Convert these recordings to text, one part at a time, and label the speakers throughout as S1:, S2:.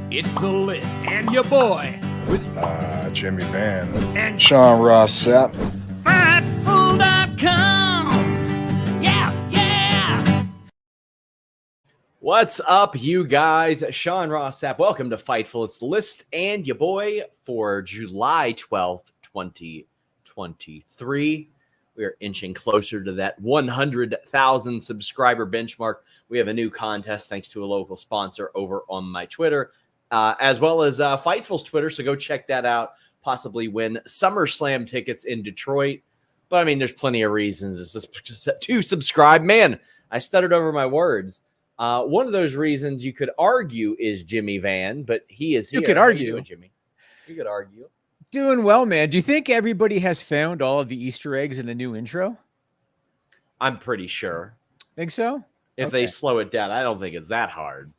S1: It's the list and your boy with
S2: Jimmy Van
S1: and
S2: Sean Ross Sapp.
S1: Fightful.com. Yeah.
S3: What's up, you guys? Sean Ross Sapp. Welcome to Fightful. It's the list and your boy for July 12th, 2023. We are inching closer to that 100,000 subscriber benchmark. We have a new contest thanks to a local sponsor over on my Twitter, as well as Fightful's Twitter. So go check that out. Possibly win SummerSlam tickets in Detroit. But I mean, there's plenty of reasons to subscribe. Man, I stuttered over my words. One of those reasons you could argue is Jimmy Van, but he is here.
S4: You could argue,
S3: doing, Jimmy. You could argue.
S4: Doing well, man. Do you think everybody has found all of the Easter eggs in the new intro?
S3: I'm pretty sure.
S4: Think so?
S3: If they slow it down, I don't think it's that hard.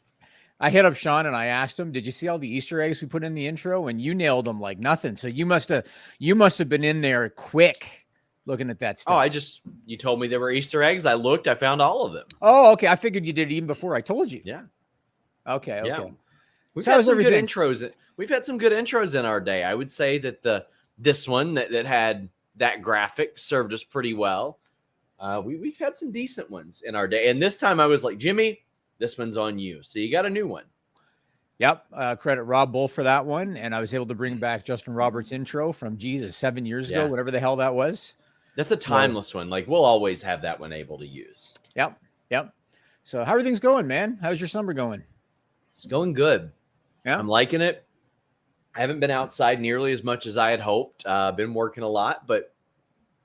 S4: I hit up Sean and I asked him, "Did you see all the Easter eggs we put in the intro?" And you nailed them like nothing. So you must have been in there quick looking at that stuff.
S3: Oh, you told me there were Easter eggs. I looked, I found all of them.
S4: Oh, okay. I figured you did even before I told you.
S3: Yeah.
S4: Okay.
S3: Yeah. We've
S4: So
S3: had
S4: how's
S3: some good
S4: everything?
S3: intros. We've had some good intros in our day. I would say that this one that had that graphic served us pretty well. We've had some decent ones in our day. And this time I was like, Jimmy, this one's on you. So you got a new one.
S4: Yep. Credit Rob Bull for that one. And I was able to bring back Justin Roberts' intro from 7 years ago, whatever the hell that was.
S3: That's a timeless one. Like, we'll always have that one able to use.
S4: Yep. So how are things going, man? How's your summer going?
S3: It's going good.
S4: Yeah.
S3: I'm liking it. I haven't been outside nearly as much as I had hoped. Been working a lot, but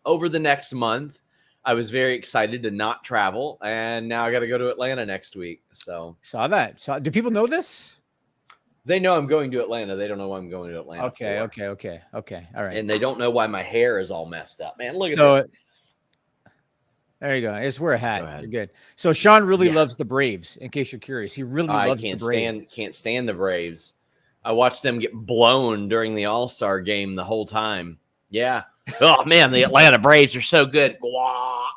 S3: over the next month, I was very excited to not travel, and now I got to go to Atlanta next week. So
S4: Saw that. Do people know this?
S3: they know I'm going to Atlanta. They don't know why I'm going to Atlanta.
S4: Okay.
S3: for.
S4: All right.
S3: And they don't know why my hair is all messed up. Man, look at this.
S4: There you go. Just wear a hat.
S3: Go ahead.
S4: You're good. So Sean really loves the Braves, in case you're curious. He really
S3: I
S4: loves
S3: can't
S4: the Braves.
S3: can't stand the Braves. I watched them get blown during the All-Star game the whole time. Yeah. Oh man, the Atlanta Braves are so good. Gwah.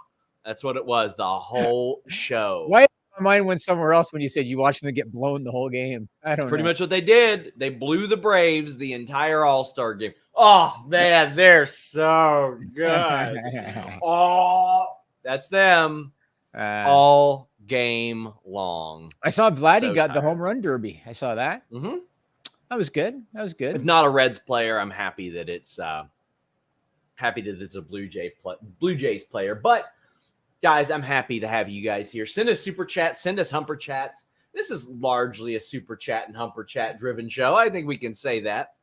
S3: That's what it was the whole show.
S4: Why my mind went somewhere else when you said you watched them get blown the whole game? I don't know.
S3: Pretty much what they did. They blew the Braves the entire All-Star game. Oh man, they're so good. Oh, that's them all game long.
S4: I saw Vladdy
S3: So
S4: got the
S3: tired.
S4: home run derby. I saw that.
S3: Mm-hmm.
S4: That was good.
S3: If not a Reds player, I'm happy that it's a Blue Jays player. But guys, I'm happy to have you guys here. Send us super chats. Send us humper chats. This is largely a super chat and humper chat driven show. I think we can say that.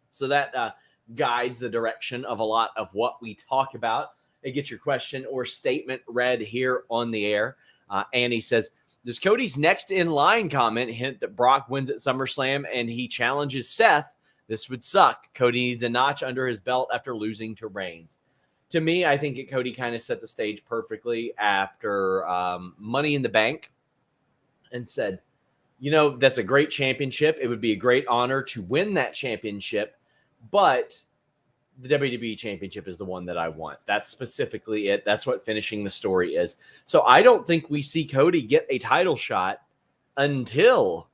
S3: So that guides the direction of a lot of what we talk about. And get your question or statement read here on the air. Annie says, does Cody's next in line comment hint that Brock wins at SummerSlam and he challenges Seth? This would suck. Cody needs a notch under his belt after losing to Reigns. To me, I think Cody kind of set the stage perfectly after Money in the Bank and said, that's a great championship. It would be a great honor to win that championship, but the WWE championship is the one that I want. That's specifically it. That's what finishing the story is. So I don't think we see Cody get a title shot until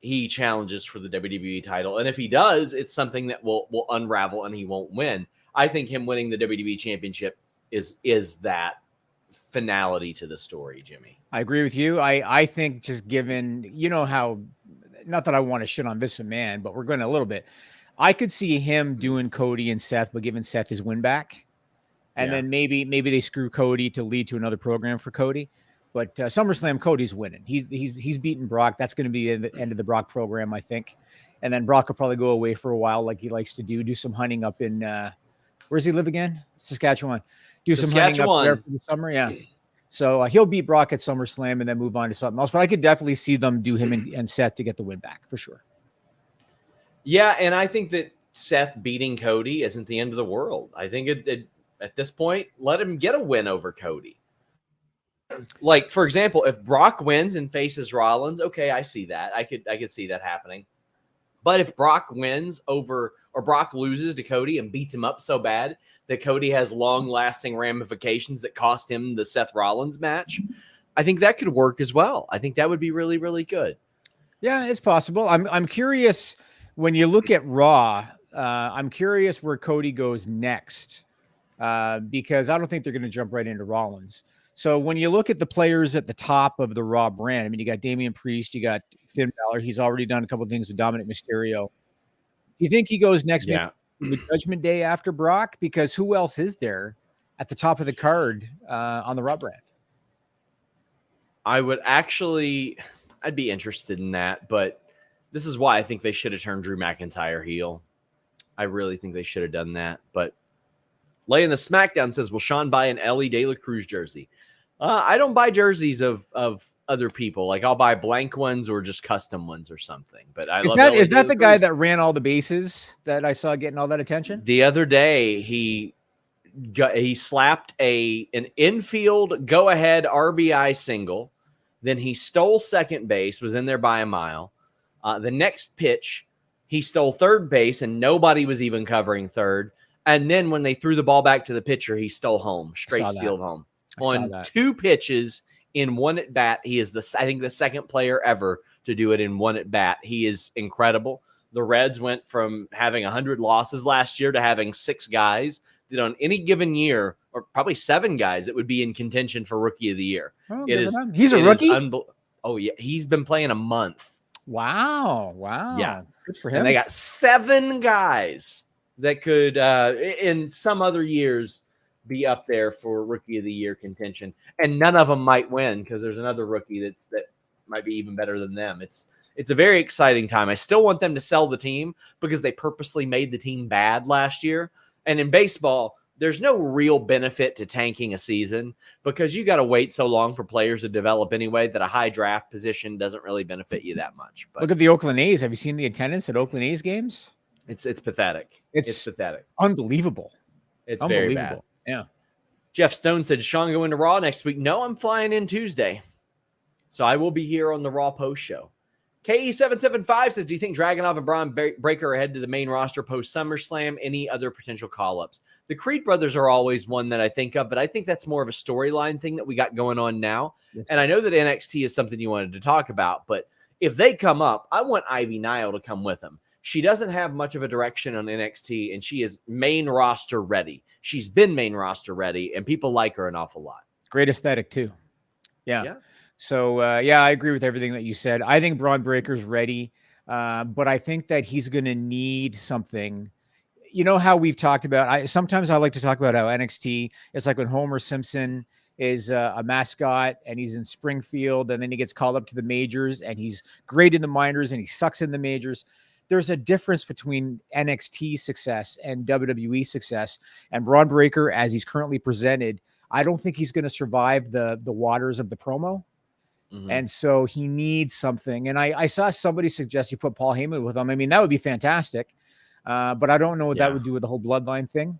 S3: he challenges for the WWE title. And if he does, it's something that will unravel and he won't win. I think him winning the WWE championship is that finality to the story, Jimmy.
S4: I agree with you. I think just given, how, not that I want to shit on Vince McMahon, but we're going a little bit. I could see him doing Cody and Seth, but giving Seth his win back. And then maybe they screw Cody to lead to another program for Cody. But SummerSlam, Cody's winning. He's beaten Brock. That's going to be the end of the Brock program, I think. And then Brock will probably go away for a while like he likes to do some hunting up in where does he live again? Saskatchewan. Do some hunting up there for the summer. Yeah. So he'll beat Brock at SummerSlam and then move on to something else. But I could definitely see them do him and Seth to get the win back for sure.
S3: Yeah, and I think that Seth beating Cody isn't the end of the world. I think at this point, let him get a win over Cody. Like, for example, if Brock wins and faces Rollins, okay, I see that. I could see that happening. But if Brock wins over or Brock loses to Cody and beats him up so bad that Cody has long-lasting ramifications that cost him the Seth Rollins match, I think that could work as well. I think that would be really, really good.
S4: Yeah, it's possible. I'm curious when you look at Raw. I'm curious where Cody goes next because I don't think they're going to jump right into Rollins. So when you look at the players at the top of the Raw brand, I mean, you got Damian Priest, you got Finn Balor. He's already done a couple of things with Dominic Mysterio. Do you think he goes next maybe
S3: Yeah.
S4: with Judgment Day after Brock? Because who else is there at the top of the card on the Raw brand?
S3: I would actually, I'd be interested in that, but this is why I think they should have turned Drew McIntyre heel. I really think they should have done that. But Laying the Smackdown says, will Sean buy an Ellie De La Cruz jersey? I don't buy jerseys of other people. Like I'll buy blank ones or just custom ones or something. But I love
S4: Is that
S3: LA
S4: the guy that ran all the bases that I saw getting all that attention?
S3: The other day he slapped an infield go ahead RBI single. Then he stole second base, was in there by a mile. The next pitch, he stole third base, and nobody was even covering third. And then when they threw the ball back to the pitcher, he stole home, straight sealed home. On 2 pitches in 1 at bat. He is I think the second player ever to do it in 1 at bat. He is incredible. The Reds went from having 100 losses last year to having 6 guys that on any given year, or probably 7 guys, that would be in contention for Rookie of the Year.
S4: Oh, he's a rookie?
S3: Oh, yeah. He's been playing a month.
S4: Wow.
S3: Yeah.
S4: Good for him.
S3: And they got 7 guys that could, in some other years, be up there for Rookie of the Year contention. And none of them might win because there's another rookie that might be even better than them. It's a very exciting time. I still want them to sell the team because they purposely made the team bad last year. And in baseball, there's no real benefit to tanking a season because you got to wait so long for players to develop anyway that a high draft position doesn't really benefit you that much. But
S4: look at the Oakland A's. Have you seen the attendance at Oakland A's games?
S3: It's pathetic. It's pathetic.
S4: Unbelievable.
S3: It's very bad.
S4: Yeah.
S3: Jeff Stone said, Sean go into Raw next week. No, I'm flying in Tuesday. So I will be here on the Raw post show. KE775 says, do you think Dragunov and Braun Breaker are headed to the main roster post SummerSlam? Any other potential call-ups? The Creed brothers are always one that I think of, but I think that's more of a storyline thing that we got going on now. Yes. And I know that NXT is something you wanted to talk about, but if they come up, I want Ivy Nile to come with them. She doesn't have much of a direction on NXT, and she is main roster ready. She's been main roster ready, and people like her an awful lot.
S4: Great aesthetic, too. Yeah. So, I agree with everything that you said. I think Braun Breaker's ready, but I think that he's going to need something. You know how we've talked about, sometimes I like to talk about how NXT is like when Homer Simpson is a mascot and he's in Springfield and then he gets called up to the majors and he's great in the minors and he sucks in the majors. There's a difference between NXT success and WWE success. And Braun Breaker, as he's currently presented, I don't think he's going to survive the waters of the promo. Mm-hmm. And so he needs something. And I saw somebody suggest you put Paul Heyman with him. I mean, that would be fantastic. But I don't know what that would do with the whole bloodline thing.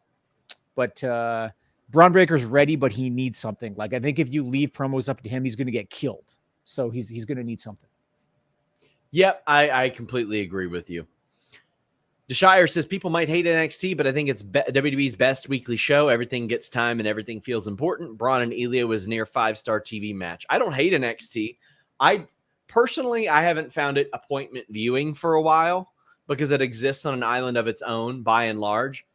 S4: But Braun Breaker's ready, but he needs something. Like, I think if you leave promos up to him, he's going to get killed. So he's going to need something.
S3: Yep, I completely agree with you. DeShire says people might hate NXT, but I think it's WWE's best weekly show. Everything gets time and everything feels important. Braun and Ilya was near 5-star TV match. I don't hate NXT. I haven't found it appointment viewing for a while because it exists on an island of its own by and large.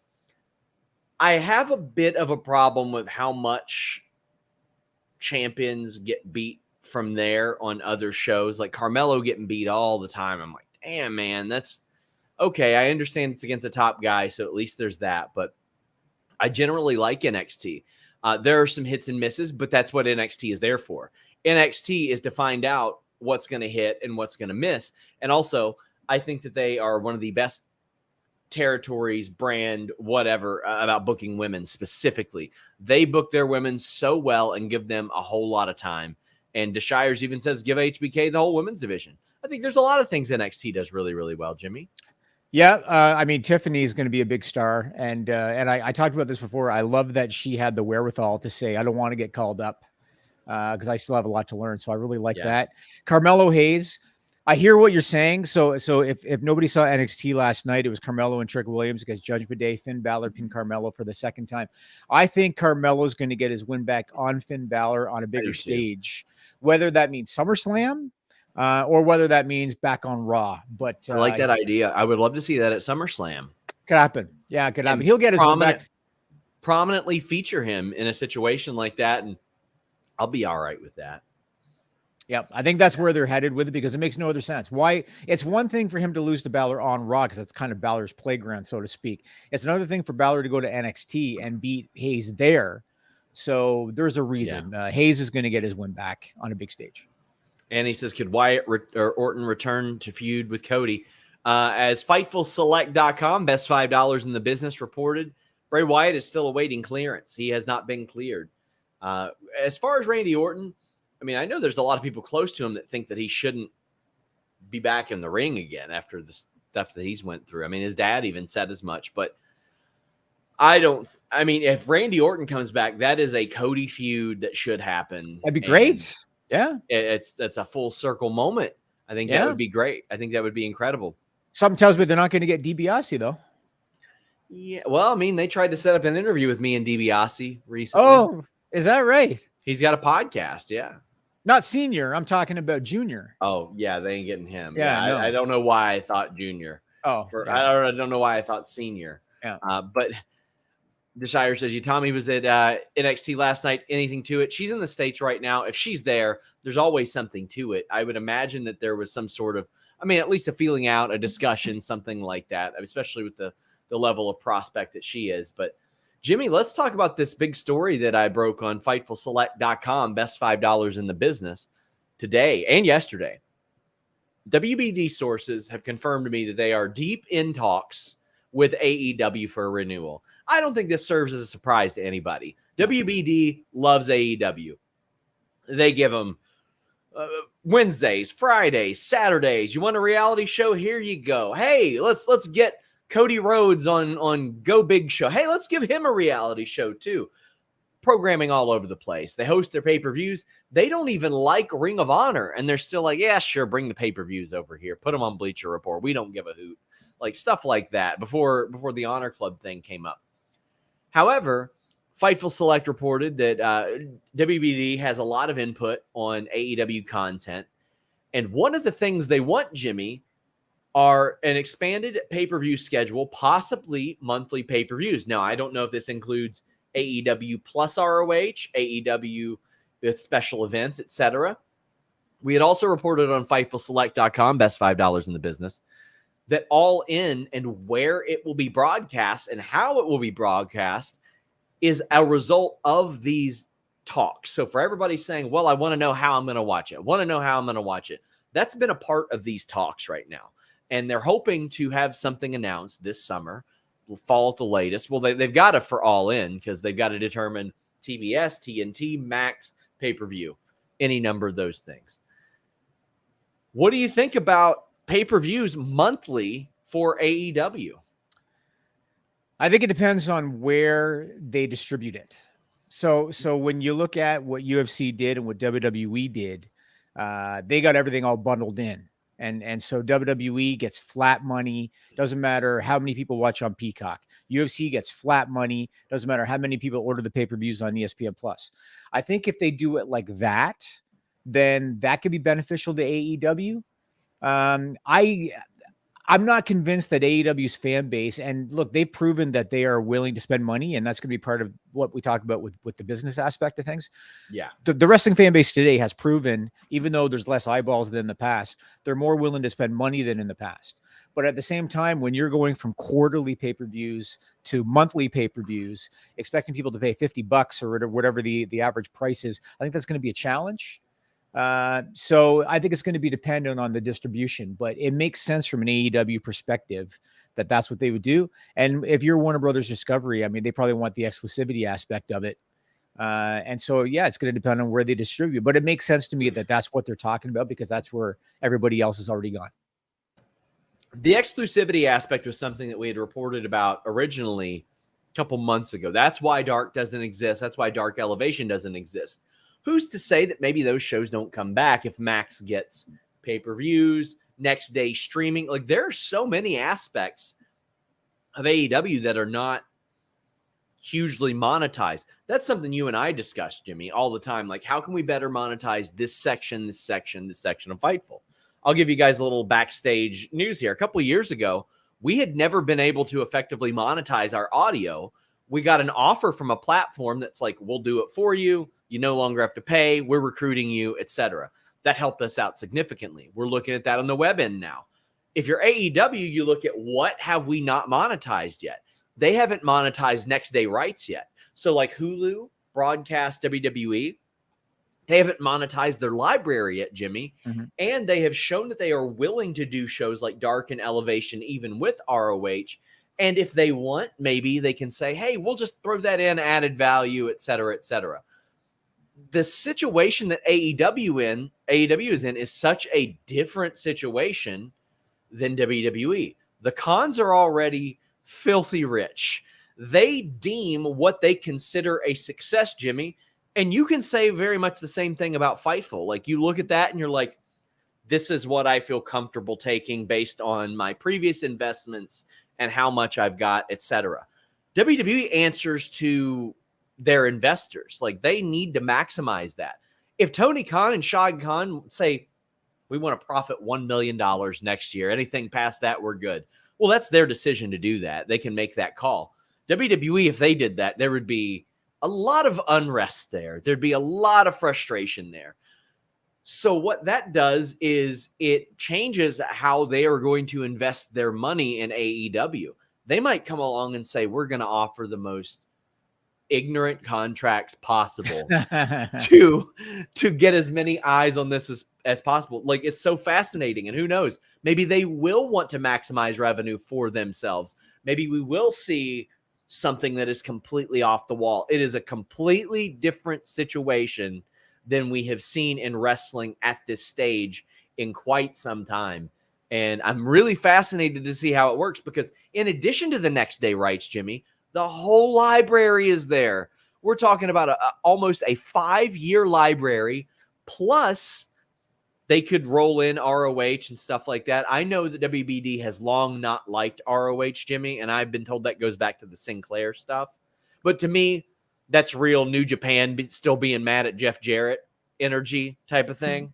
S3: I have a bit of a problem with how much champions get beat from there on other shows. Like Carmelo getting beat all the time. I'm like, damn, man, that's okay. I understand it's against a top guy, so at least there's that. But I generally like NXT. There are some hits and misses, but that's what NXT is there for. NXT is to find out what's going to hit and what's going to miss. And also, I think that they are one of the best territories, brand, whatever, about booking women specifically. They book their women so well and give them a whole lot of time. And DeShires even says, give HBK the whole women's division. I think there's a lot of things NXT does really, really well, Jimmy.
S4: Yeah, I mean, Tiffany is going to be a big star. And I talked about this before. I love that she had the wherewithal to say, I don't want to get called up because I still have a lot to learn. So I really like that. Carmelo Hayes, I hear what you're saying. So if nobody saw NXT last night, it was Carmelo and Trick Williams against Judgment Day. Finn Balor pinned Carmelo for the second time. I think Carmelo's going to get his win back on Finn Balor on a bigger stage, whether that means SummerSlam or whether that means back on Raw. But
S3: I like that idea. I would love to see that at SummerSlam.
S4: Could happen. Yeah, it could happen.
S3: And
S4: He'll get his win back.
S3: Prominently feature him in a situation like that, and I'll be all right with that.
S4: Yep, I think that's where they're headed with it because it makes no other sense. Why? It's one thing for him to lose to Balor on Raw because that's kind of Balor's playground, so to speak. It's another thing for Balor to go to NXT and beat Hayes there. So there's a reason. Hayes is going to get his win back on a big stage.
S3: And he says, could Wyatt or Orton return to feud with Cody? As FightfulSelect.com, best $5 in the business, reported, Bray Wyatt is still awaiting clearance. He has not been cleared. As far as Randy Orton, I mean, I know there's a lot of people close to him that think that he shouldn't be back in the ring again after the stuff that he's went through. I mean, his dad even said as much, but if Randy Orton comes back, that is a Cody feud that should happen.
S4: That'd be great. Yeah.
S3: That's a full circle moment. I think that would be great. I think that would be incredible.
S4: Something tells me they're not going to get DiBiase though.
S3: Yeah. Well, I mean, they tried to set up an interview with me and DiBiase recently.
S4: Oh, is that right?
S3: He's got a podcast. Yeah.
S4: Not senior. I'm talking about junior.
S3: Oh, yeah. They ain't getting him.
S4: Yeah. No.
S3: I don't know why I thought junior.
S4: Oh,
S3: I don't know why I thought senior.
S4: Yeah.
S3: But Desire says, Tommy was at NXT last night. Anything to it? She's in the States right now. If she's there, there's always something to it. I would imagine that there was some sort of, at least a feeling out, a discussion, something like that, especially with the level of prospect that she is. But Jimmy, let's talk about this big story that I broke on FightfulSelect.com, best $5 in the business today and yesterday. WBD sources have confirmed to me that they are deep in talks with AEW for a renewal. I don't think this serves as a surprise to anybody. WBD loves AEW. They give them Wednesdays, Fridays, Saturdays. You want a reality show? Here you go. Hey, let's get Cody Rhodes on Go Big Show. Hey, let's give him a reality show too. Programming all over the place. They host their pay-per-views. They don't even like Ring of Honor, and they're still like, yeah, sure, bring the pay-per-views over here. Put them on Bleacher Report. We don't give a hoot. Like stuff like that before the Honor Club thing came up. However, Fightful Select reported that WBD has a lot of input on AEW content, and one of the things they want, Jimmy, are an expanded pay-per-view schedule, possibly monthly pay-per-views. Now, I don't know if this includes AEW plus ROH, AEW with special events, etc. We had also reported on FightfulSelect.com, best $5 in the business, that All In and where it will be broadcast and how it will be broadcast is a result of these talks. So for everybody saying, well, I want to know how I'm going to watch it. That's been a part of these talks right now. And they're hoping to have something announced this summer, fall at the latest. Well, they've got it for All In because they've got to determine TBS, TNT, Max, pay-per-view, any number of those things. What do you think about pay-per-views monthly for AEW?
S4: I think it depends on where they distribute it. So when you look at what UFC did and what WWE did, they got everything all bundled in. And so WWE gets flat money. Doesn't matter how many people watch on Peacock. UFC gets flat money. Doesn't matter how many people order the pay-per-views on ESPN Plus. I think if they do it like that, then that could be beneficial to AEW. I'm not convinced that AEW's fan base, and look, they've proven that they are willing to spend money, and that's going to be part of what we talk about with the business aspect of things.
S3: Yeah.
S4: The wrestling fan base today has proven, even though there's less eyeballs than in the past, they're more willing to spend money than in the past. But at the same time, when you're going from quarterly pay-per-views to monthly pay-per-views, expecting people to pay $50 or whatever the average price is, I think that's going to be a challenge. So I think it's going to be dependent on the distribution, but it makes sense from an AEW perspective that that's what they would do. And if you're Warner Brothers Discovery, I mean, they probably want the exclusivity aspect of it. And so, yeah, it's going to depend on where they distribute, but it makes sense to me that that's what they're talking about because that's where everybody else has already gone.
S3: The exclusivity aspect was something that we had reported about originally a couple months ago. That's why Dark doesn't exist. That's why Dark Elevation doesn't exist. Who's to say that maybe those shows don't come back if Max gets pay-per-views, next day streaming? Like, there are so many aspects of AEW that are not hugely monetized. That's something you and I discuss, Jimmy, all the time. Like, how can we better monetize this section of Fightful? I'll give you guys a little backstage news here. A couple of years ago, we had never been able to effectively monetize our audio. We got an offer from a platform that's like, we'll do it for you. You no longer have to pay. We're recruiting you, etc. That helped us out significantly. We're looking at that on the web end now. If you're AEW, you look at what have we not monetized yet? They haven't monetized next day rights yet. So like Hulu broadcast WWE, they haven't monetized their library yet, Jimmy.
S4: Mm-hmm.
S3: And they have shown that they are willing to do shows like Dark and Elevation, even with ROH. And if they want, maybe they can say, hey, we'll just throw that in, added value, et cetera, et cetera. The situation that AEW is in is such a different situation than WWE. The Khans are already filthy rich. They deem what they consider a success, Jimmy. And you can say very much the same thing about Fightful. Like, you look at that and you're like, this is what I feel comfortable taking based on my previous investments and how much I've got, etc. WWE answers to their investors. Like, they need to maximize that. If Tony Khan and Shad Khan say, we want to profit $1 million next year, anything past that, we're good. Well, that's their decision to do that. They can make that call. WWE, if they did that, there would be a lot of unrest there. There'd be a lot of frustration there. So what that does is it changes how they are going to invest their money in AEW. They might come along and say, we're going to offer the most ignorant contracts possible to get as many eyes on this as possible. Like, it's so fascinating. And who knows, maybe they will want to maximize revenue for themselves. Maybe we will see something that is completely off the wall. It is a completely different situation than we have seen in wrestling at this stage in quite some time. And I'm really fascinated to see how it works, because in addition to the next day rights, Jimmy, the whole library is there. We're talking about almost a 5-year library, plus they could roll in ROH and stuff like that. I know that WBD has long not liked ROH, Jimmy, and I've been told that goes back to the Sinclair stuff. But to me, that's real New Japan still being mad at Jeff Jarrett energy type of thing,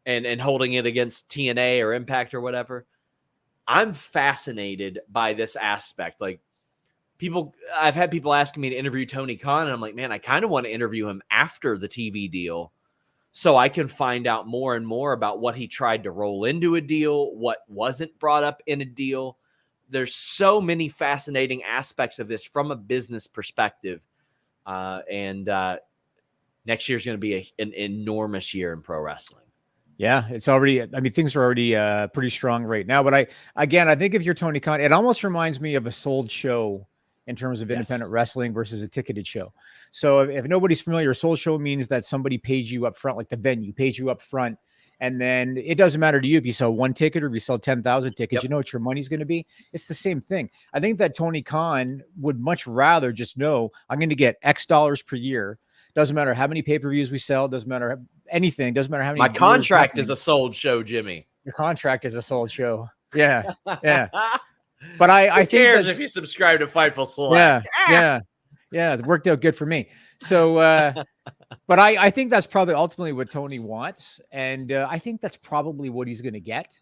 S3: and holding it against TNA or Impact or whatever. I'm fascinated by this aspect. Like, I've had people asking me to interview Tony Khan, and I'm like, man, I kind of want to interview him after the TV deal so I can find out more and more about what he tried to roll into a deal, what wasn't brought up in a deal. There's so many fascinating aspects of this from a business perspective. And next year's going to be an enormous year in pro wrestling.
S4: Yeah, it's already, I mean, things are already pretty strong right now. But I think if you're Tony Khan, it almost reminds me of a sold show in terms of independent wrestling versus a ticketed show. So if nobody's familiar, a sold show means that somebody paid you up front, like the venue pays you up front. And then it doesn't matter to you if you sell one ticket or if you sell 10,000 tickets, you know what your money's going to be. It's the same thing. I think that Tony Khan would much rather just know, I'm going to get X dollars per year. Doesn't matter how many pay-per-views we sell. Doesn't matter anything. Doesn't matter how many.
S3: My contract is a sold show, Jimmy.
S4: Your contract is a sold show. Yeah. Yeah. But I think
S3: cares if you subscribe to Fightful Select.
S4: Yeah. It worked out good for me. So, but I think that's probably ultimately what Tony wants, and I think that's probably what he's going to get.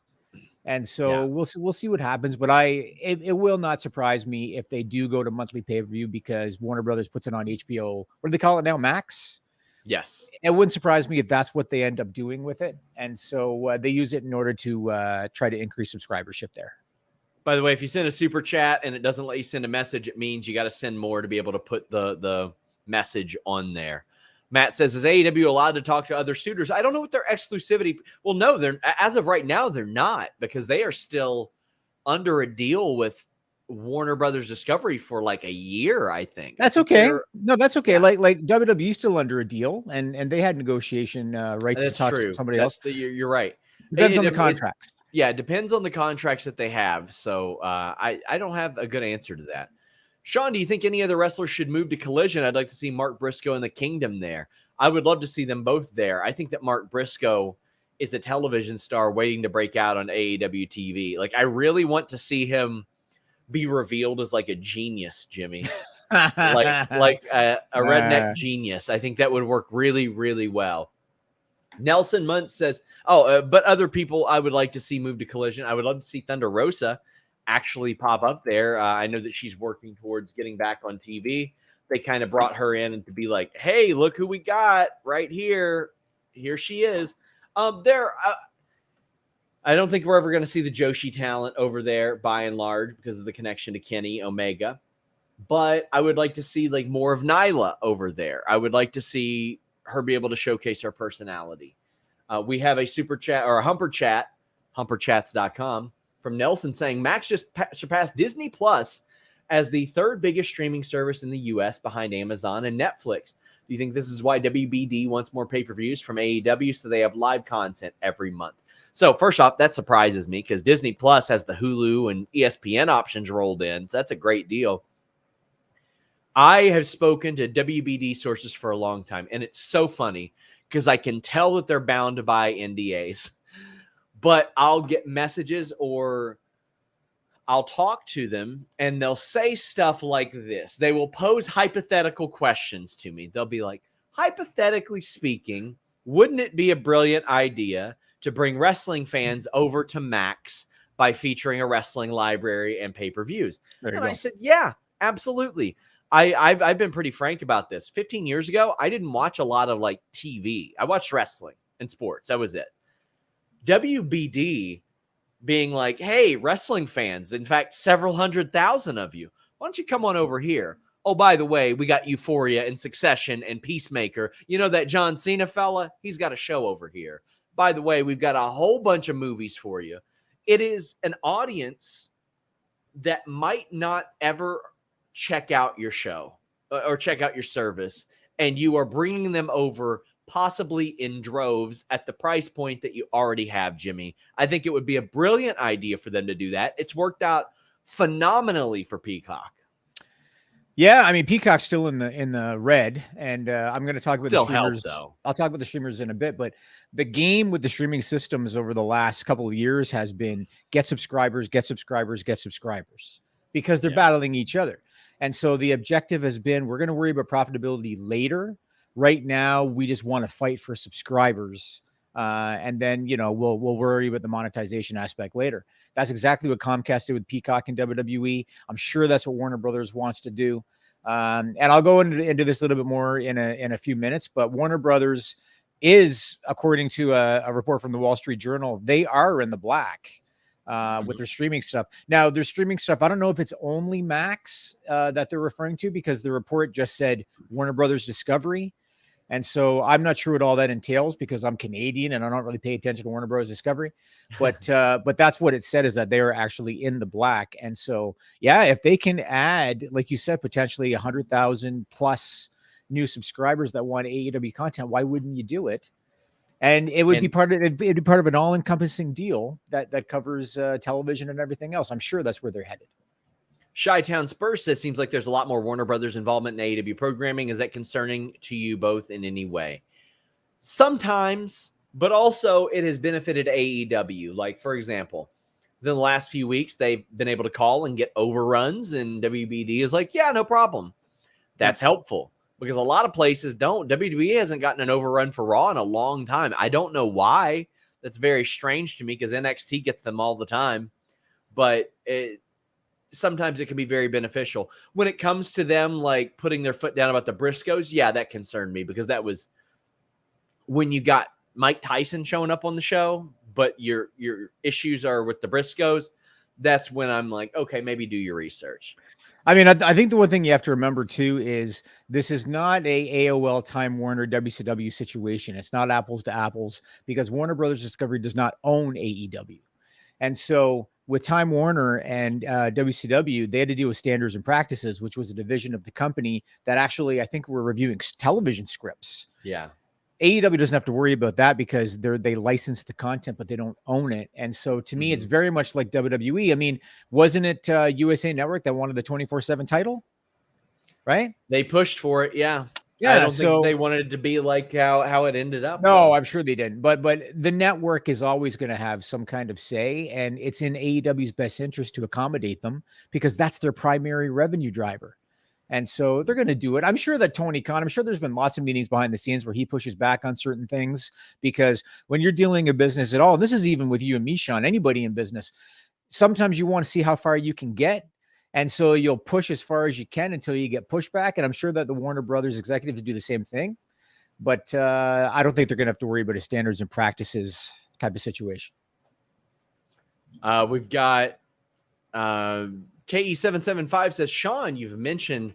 S4: And so we'll see what happens. But it will not surprise me if they do go to monthly pay-per-view, because Warner Brothers puts it on HBO. What do they call it now? Max.
S3: Yes.
S4: It wouldn't surprise me if that's what they end up doing with it. And so they use it in order to try to increase subscribership there.
S3: By the way, if you send a super chat and it doesn't let you send a message, it means you got to send more to be able to put the message on there. Matt says, is AEW allowed to talk to other suitors? I don't know what their exclusivity. Well, no, they're, as of right now, they're not, because they are still under a deal with Warner Brothers Discovery for like a year, I think.
S4: That's okay. No, that's okay. Yeah. Like WWE's still under a deal, and they had negotiation rights to talk to somebody else.
S3: You're right.
S4: Depends on the contracts.
S3: Yeah, it depends on the contracts that they have. So I don't have a good answer to that. Sean, do you think any other wrestlers should move to Collision? I'd like to see Mark Briscoe and the Kingdom there. I would love to see them both there. I think that Mark Briscoe is a television star waiting to break out on AEW TV. Like, I really want to see him be revealed as like a genius, Jimmy. like a redneck genius. I think that would work really, really well. Nelson Muntz says, but other people I would like to see move to Collision. I would love to see Thunder Rosa actually pop up there. I know that she's working towards getting back on TV. They kind of brought her in to be like, hey, look who we got right here. Here she is. I don't think we're ever going to see the Joshi talent over there by and large because of the connection to Kenny Omega. But I would like to see like more of Nyla over there. I would like to see her be able to showcase her personality. We have a super chat or a humper chat, humperchats.com, from Nelson saying Max just surpassed Disney Plus as the third biggest streaming service in the U.S. behind Amazon and Netflix. Do you think this is why WBD wants more pay-per-views from AEW so they have live content every month? So first off, that surprises me because Disney Plus has the Hulu and ESPN options rolled in. So that's a great deal. I have spoken to WBD sources for a long time, and it's so funny because I can tell that they're bound to buy NDAs. But I'll get messages or I'll talk to them, and they'll say stuff like this. They will pose hypothetical questions to me. They'll be like, hypothetically speaking, wouldn't it be a brilliant idea to bring wrestling fans over to Max by featuring a wrestling library and pay-per-views? And I said, yeah, absolutely. I've been pretty frank about this. 15 years ago, I didn't watch a lot of like TV. I watched wrestling and sports. That was it. WBD being like, hey, wrestling fans, in fact, several 100,000 of you, why don't you come on over here? Oh, by the way, we got Euphoria and Succession and Peacemaker. You know that John Cena fella? He's got a show over here. By the way, we've got a whole bunch of movies for you. It is an audience that might not ever check out your show or check out your service, and you are bringing them over possibly in droves at the price point that you already have, Jimmy. I think it would be a brilliant idea for them to do that. It's worked out phenomenally for Peacock.
S4: Yeah, I mean Peacock's still in the red, and I'm going to talk about the streamers. I'll talk about the streamers in a bit, but the game with the streaming systems over the last couple of years has been get subscribers, because they're battling each other. And so the objective has been, we're going to worry about profitability later. Right now, we just want to fight for subscribers. And then, we'll worry about the monetization aspect later. That's exactly what Comcast did with Peacock and WWE. I'm sure that's what Warner Brothers wants to do. And I'll go into this a little bit more in a few minutes, but Warner Brothers is, according to a report from the Wall Street Journal, they are in the black with their streaming stuff. Now, their streaming stuff, I don't know if it's only Max that they're referring to, because the report just said Warner Brothers Discovery. And so I'm not sure what all that entails because I'm Canadian and I don't really pay attention to Warner Bros. Discovery. But that's what it said, is that they are actually in the black. And so, yeah, if they can add, like you said, potentially 100,000 plus new subscribers that want AEW content, why wouldn't you do it? And it would be part of an all-encompassing deal that covers television and everything else. I'm sure that's where they're headed.
S3: Chi-Town Spurs says, seems like there's a lot more Warner Brothers involvement in AEW programming. Is that concerning to you both in any way? Sometimes, but also it has benefited AEW. Like, for example, in the last few weeks, they've been able to call and get overruns, and WBD is like, yeah, no problem. That's helpful because a lot of places don't. WWE hasn't gotten an overrun for Raw in a long time. I don't know why. That's very strange to me because NXT gets them all the time. But sometimes it can be very beneficial. When it comes to them like putting their foot down about the Briscoes, yeah, that concerned me because that was when you got Mike Tyson showing up on the show, but your issues are with the Briscoes. That's when I'm like, okay, maybe do your research.
S4: I mean, I think the one thing you have to remember too is this is not a AOL Time Warner WCW situation. It's not apples to apples because Warner Brothers Discovery does not own AEW. And so with Time Warner and WCW, they had to deal with Standards and Practices, which was a division of the company that actually, I think, were reviewing television scripts.
S3: Yeah.
S4: AEW doesn't have to worry about that because they license the content, but they don't own it. And so to me, it's very much like WWE. I mean, wasn't it USA Network that wanted the 24/7 title? Right?
S3: They pushed for it. Yeah.
S4: Yeah.
S3: I don't think they wanted it to be like how it ended up.
S4: No, though. I'm sure they didn't. But the network is always going to have some kind of say, and it's in AEW's best interest to accommodate them because that's their primary revenue driver. And so they're going to do it. I'm sure that Tony Khan, I'm sure there's been lots of meetings behind the scenes where he pushes back on certain things, because when you're dealing a business at all, and this is even with you and me, Sean, anybody in business, sometimes you want to see how far you can get. And so you'll push as far as you can until you get pushback. And I'm sure that the Warner Brothers executives do the same thing. But I don't think they're going to have to worry about a standards and practices type of situation.
S3: We've got KE775 says, Sean, you've mentioned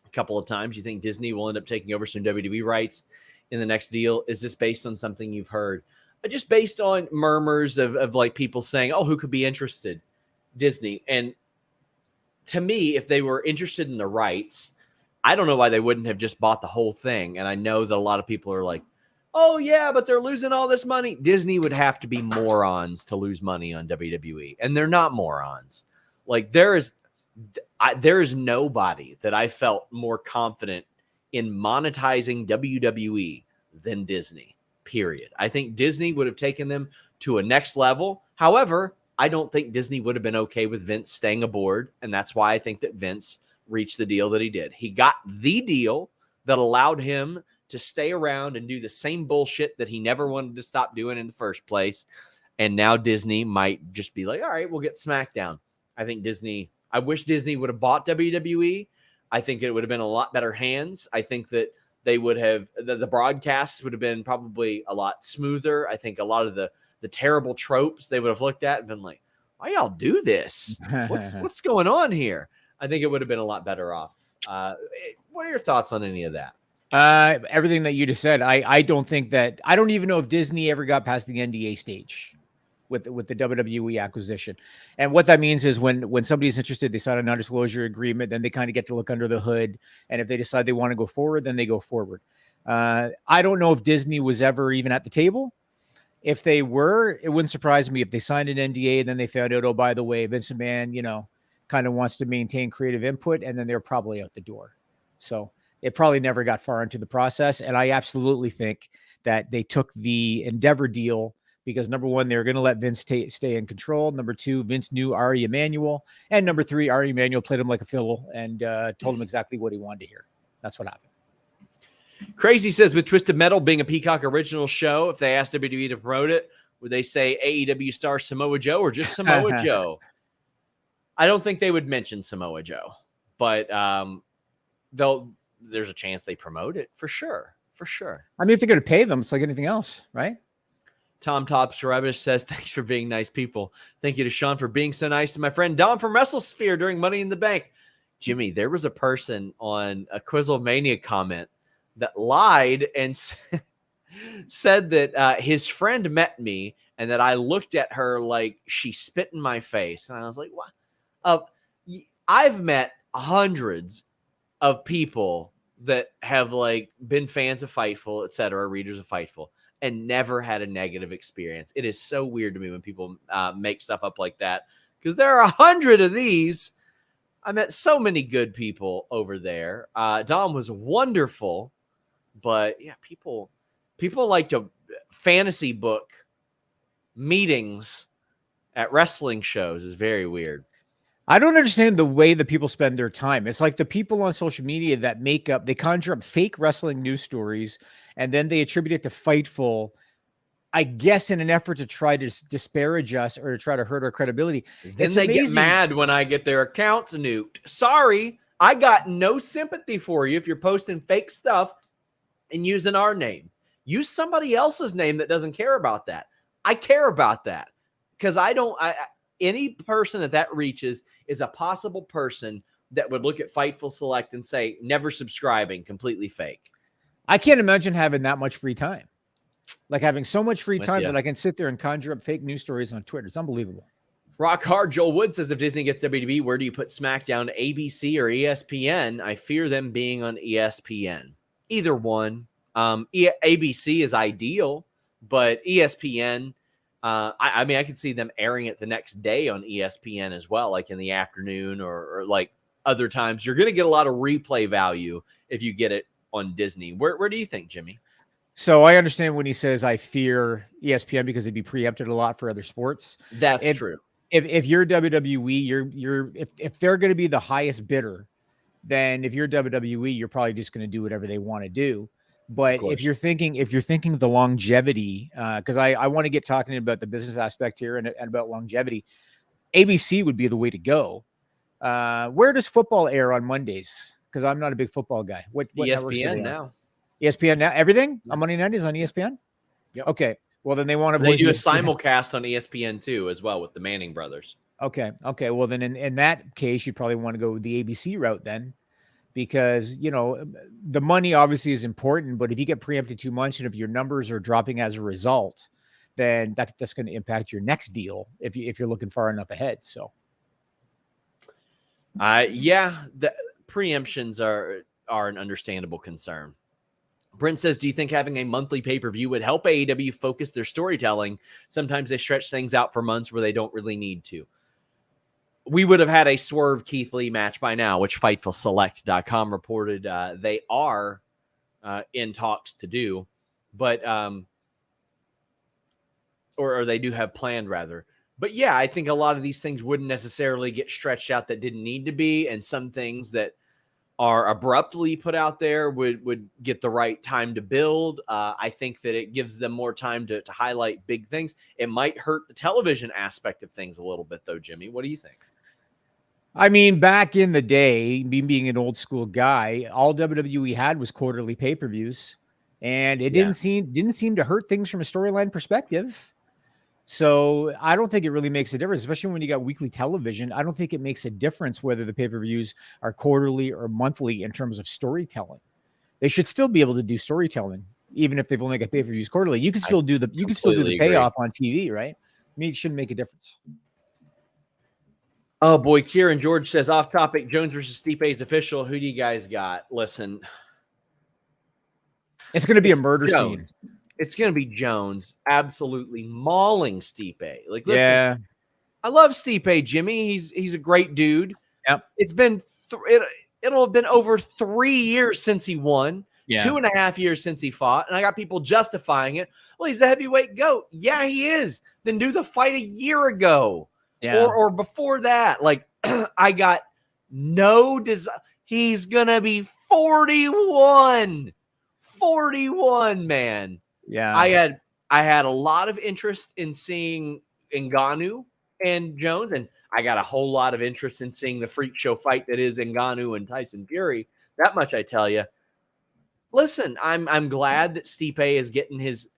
S3: a couple of times you think Disney will end up taking over some WWE rights in the next deal. Is this based on something you've heard? Just based on murmurs of like people saying, oh, who could be interested? Disney. And to me, if they were interested in the rights, I don't know why they wouldn't have just bought the whole thing. And I know that a lot of people are like, oh, yeah, but they're losing all this money. Disney would have to be morons to lose money on WWE. And they're not morons. Like there is nobody that I felt more confident in monetizing WWE than Disney, period. I think Disney would have taken them to a next level. However, I don't think Disney would have been okay with Vince staying aboard. And that's why I think that Vince reached the deal that he did. He got the deal that allowed him to stay around and do the same bullshit that he never wanted to stop doing in the first place. And now Disney might just be like, all right, we'll get SmackDown. I wish Disney would have bought WWE. I think it would have been a lot better hands. I think that they would have, the broadcasts would have been probably a lot smoother. I think a lot of the terrible tropes they would have looked at and been like, why y'all do this? What's going on here? I think it would have been a lot better off. What are your thoughts on any of that?
S4: Everything that you just said. I don't even know if Disney ever got past the NDA stage with the WWE acquisition. And what that means is when somebody's interested, they sign a non-disclosure agreement, then they kind of get to look under the hood. And if they decide they want to go forward, then they go forward. I don't know if Disney was ever even at the table. If they were, it wouldn't surprise me if they signed an NDA and then they found out, oh, by the way, Vince McMahon, kind of wants to maintain creative input, and then they're probably out the door. So it probably never got far into the process. And I absolutely think that they took the Endeavor deal because, number one, they're going to let Vince stay in control. Number two, Vince knew Ari Emanuel. And number three, Ari Emanuel played him like a fiddle and told him exactly what he wanted to hear. That's what happened.
S3: Crazy says, with Twisted Metal being a Peacock original show, if they asked WWE to promote it, would they say AEW star Samoa Joe or just Samoa Joe? I don't think they would mention Samoa Joe, but there's a chance they promote it for sure. For sure.
S4: I mean, if they're going to pay them, it's like anything else, right?
S3: Tom Tops Rubbish says, thanks for being nice people. Thank you to Sean for being so nice to my friend Dom from WrestleSphere during Money in the Bank. Jimmy, there was a person on a Quizzlemania comment that lied and said that his friend met me and that I looked at her like she spit in my face. And I was like, what? I've met hundreds of people that have like been fans of Fightful, etc., readers of Fightful, and never had a negative experience. It is so weird to me when people make stuff up like that, because there are 100 of these. I met so many good people over there. Dom was wonderful, but yeah, people like to fantasy book meetings at wrestling shows is very weird.
S4: I don't understand the way that people spend their time. It's like the people on social media that they conjure up fake wrestling news stories, and then they attribute it to Fightful, I guess, in an effort to try to disparage us or to try to hurt our credibility.
S3: Then they get mad when I get their accounts nuked. Sorry, I got no sympathy for you if you're posting fake stuff and using our name. Use somebody else's name that doesn't care about that. I care about that because any person that reaches is a possible person that would look at Fightful Select and say, never subscribing, completely fake.
S4: I can't imagine having that much free time. Like having so much free time that I can sit there and conjure up fake news stories on Twitter. It's unbelievable.
S3: Rock Hard Joel Wood says, if Disney gets WWE, where do you put SmackDown, ABC or ESPN? I fear them being on ESPN. Either one. ABC is ideal, but ESPN, I mean, I could see them airing it the next day on ESPN as well, like in the afternoon or like other times. You're going to get a lot of replay value if you get it on Disney. Where do you think, Jimmy?
S4: So I understand when he says I fear ESPN because it'd be preempted a lot for other sports.
S3: That's true.
S4: If you're WWE, if they're going to be the highest bidder then if you're WWE, you're probably just going to do whatever they want to do. But
S3: course.
S4: if you're thinking the longevity, because I want to get talking about the business aspect here and about longevity, ABC would be the way to go. Where does football air on Mondays? Because I'm not a big football guy. What networks do they
S3: ESPN
S4: on?
S3: now.
S4: ESPN now. Everything on Monday night is on ESPN.
S3: Yep.
S4: Okay. Well, then they want to.
S3: They do a simulcast on ESPN too, as well, with the Manning brothers.
S4: Okay. Well, then in that case, you'd probably want to go the ABC route then, because the money obviously is important, but if you get preempted too much and if your numbers are dropping as a result, then that's going to impact your next deal if you're looking far enough ahead. So,
S3: the preemptions are an understandable concern. Brent says, do you think having a monthly pay-per-view would help AEW focus their storytelling? Sometimes they stretch things out for months where they don't really need to. We would have had a Swerve Keith Lee match by now, which FightfulSelect.com reported they are in talks to do, but or they do have planned rather. But yeah, I think a lot of these things wouldn't necessarily get stretched out that didn't need to be, and some things that are abruptly put out there would get the right time to build. I think that it gives them more time to highlight big things. It might hurt the television aspect of things a little bit, though, Jimmy. What do you think?
S4: I mean, back in the day, me being an old school guy, all WWE had was quarterly pay-per-views, and it didn't seem to hurt things from a storyline perspective. So I don't think it really makes a difference, especially when you got weekly television. I don't think it makes a difference whether the pay-per-views are quarterly or monthly in terms of storytelling. They should still be able to do storytelling, even if they've only got pay-per-views quarterly. You can still do the payoff on TV, right? I mean, it shouldn't make a difference.
S3: Oh boy, Kieran George says, off topic, Jones versus Stipe is official. Who do you guys got? Listen,
S4: it's going to be a murder scene.
S3: It's going to be Jones absolutely mauling Stipe. Like, listen,
S4: yeah.
S3: I love Stipe, Jimmy. He's a great dude.
S4: Yep.
S3: It's been it'll have been over 3 years since he won. Yeah. 2.5 years since he fought, and I got people justifying it. Well, he's a heavyweight GOAT. Yeah, he is. Then do the fight a year ago, or before that. Like, I got no desire. He's gonna be 41. 41, man.
S4: Yeah,
S3: I had a lot of interest in seeing Ngannou and Jones, and I got a whole lot of interest in seeing the freak show fight that is Ngannou and Tyson Fury. That much I tell you. Listen, I'm glad that Stipe is getting his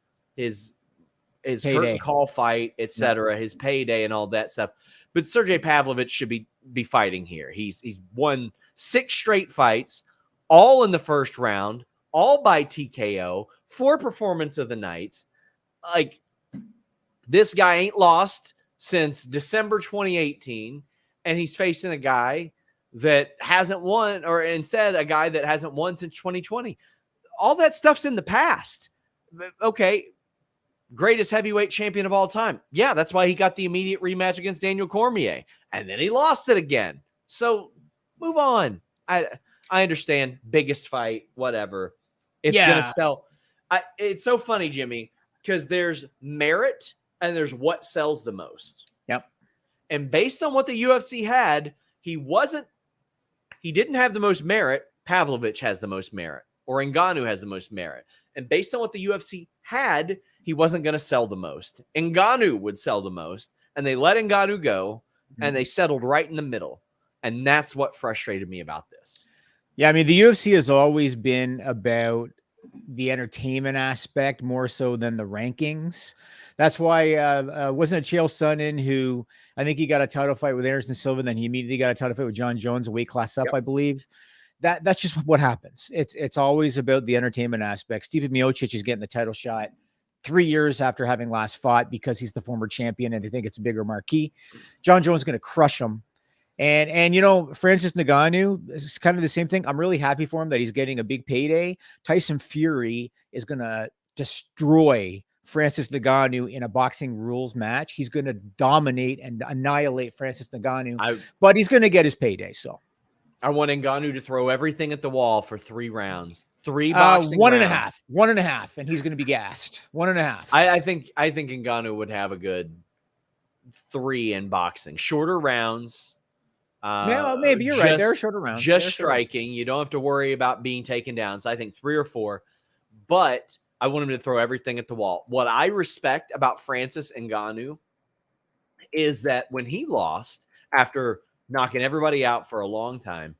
S3: curtain call fight, etc., his payday and all that stuff. But Sergey Pavlovich should be fighting here. He's won 6 straight fights, all in the first round, all by TKO, 4 performance of the nights. Like, this guy ain't lost since December 2018, and he's facing a guy that hasn't won, or instead a guy that hasn't won since 2020. All that stuff's in the past. Okay, greatest heavyweight champion of all time. Yeah, that's why he got the immediate rematch against Daniel Cormier, and then he lost it again. So move on. I understand, biggest fight, whatever. It's going to sell. It's so funny, Jimmy, because there's merit and there's what sells the most.
S4: Yep.
S3: And based on what the UFC had, he didn't have the most merit. Pavlovich has the most merit, or Ngannou has the most merit. And based on what the UFC had, he wasn't going to sell the most. Ngannou would sell the most, and they let Ngannou go, and they settled right in the middle. And that's what frustrated me about this.
S4: Yeah, I mean, the UFC has always been about the entertainment aspect more so than the rankings. That's why wasn't it Chael Sonnen who, I think he got a title fight with Anderson Silva, then he immediately got a title fight with John Jones, a weight class up, I believe. That's just what happens. It's always about the entertainment aspect. Stipe Miocic is getting the title shot 3 years after having last fought because he's the former champion and they think it's a bigger marquee. John Jones is going to crush him. And Francis Ngannou is kind of the same thing. I'm really happy for him that he's getting a big payday. Tyson Fury is going to destroy Francis Ngannou in a boxing rules match. He's going to dominate and annihilate Francis Ngannou, but he's going to get his payday. So
S3: I want Ngannou to throw everything at the wall for 3 rounds. 3 boxing
S4: one
S3: rounds.
S4: 1.5, and he's going to be gassed. 1.5.
S3: I think Ngannou would have a good 3 in boxing. Shorter rounds.
S4: Maybe you're right. They're shorter rounds.
S3: Just striking. You don't have to worry about being taken down. So I think 3 or 4. But I want him to throw everything at the wall. What I respect about Francis Ngannou is that when he lost, after knocking everybody out for a long time,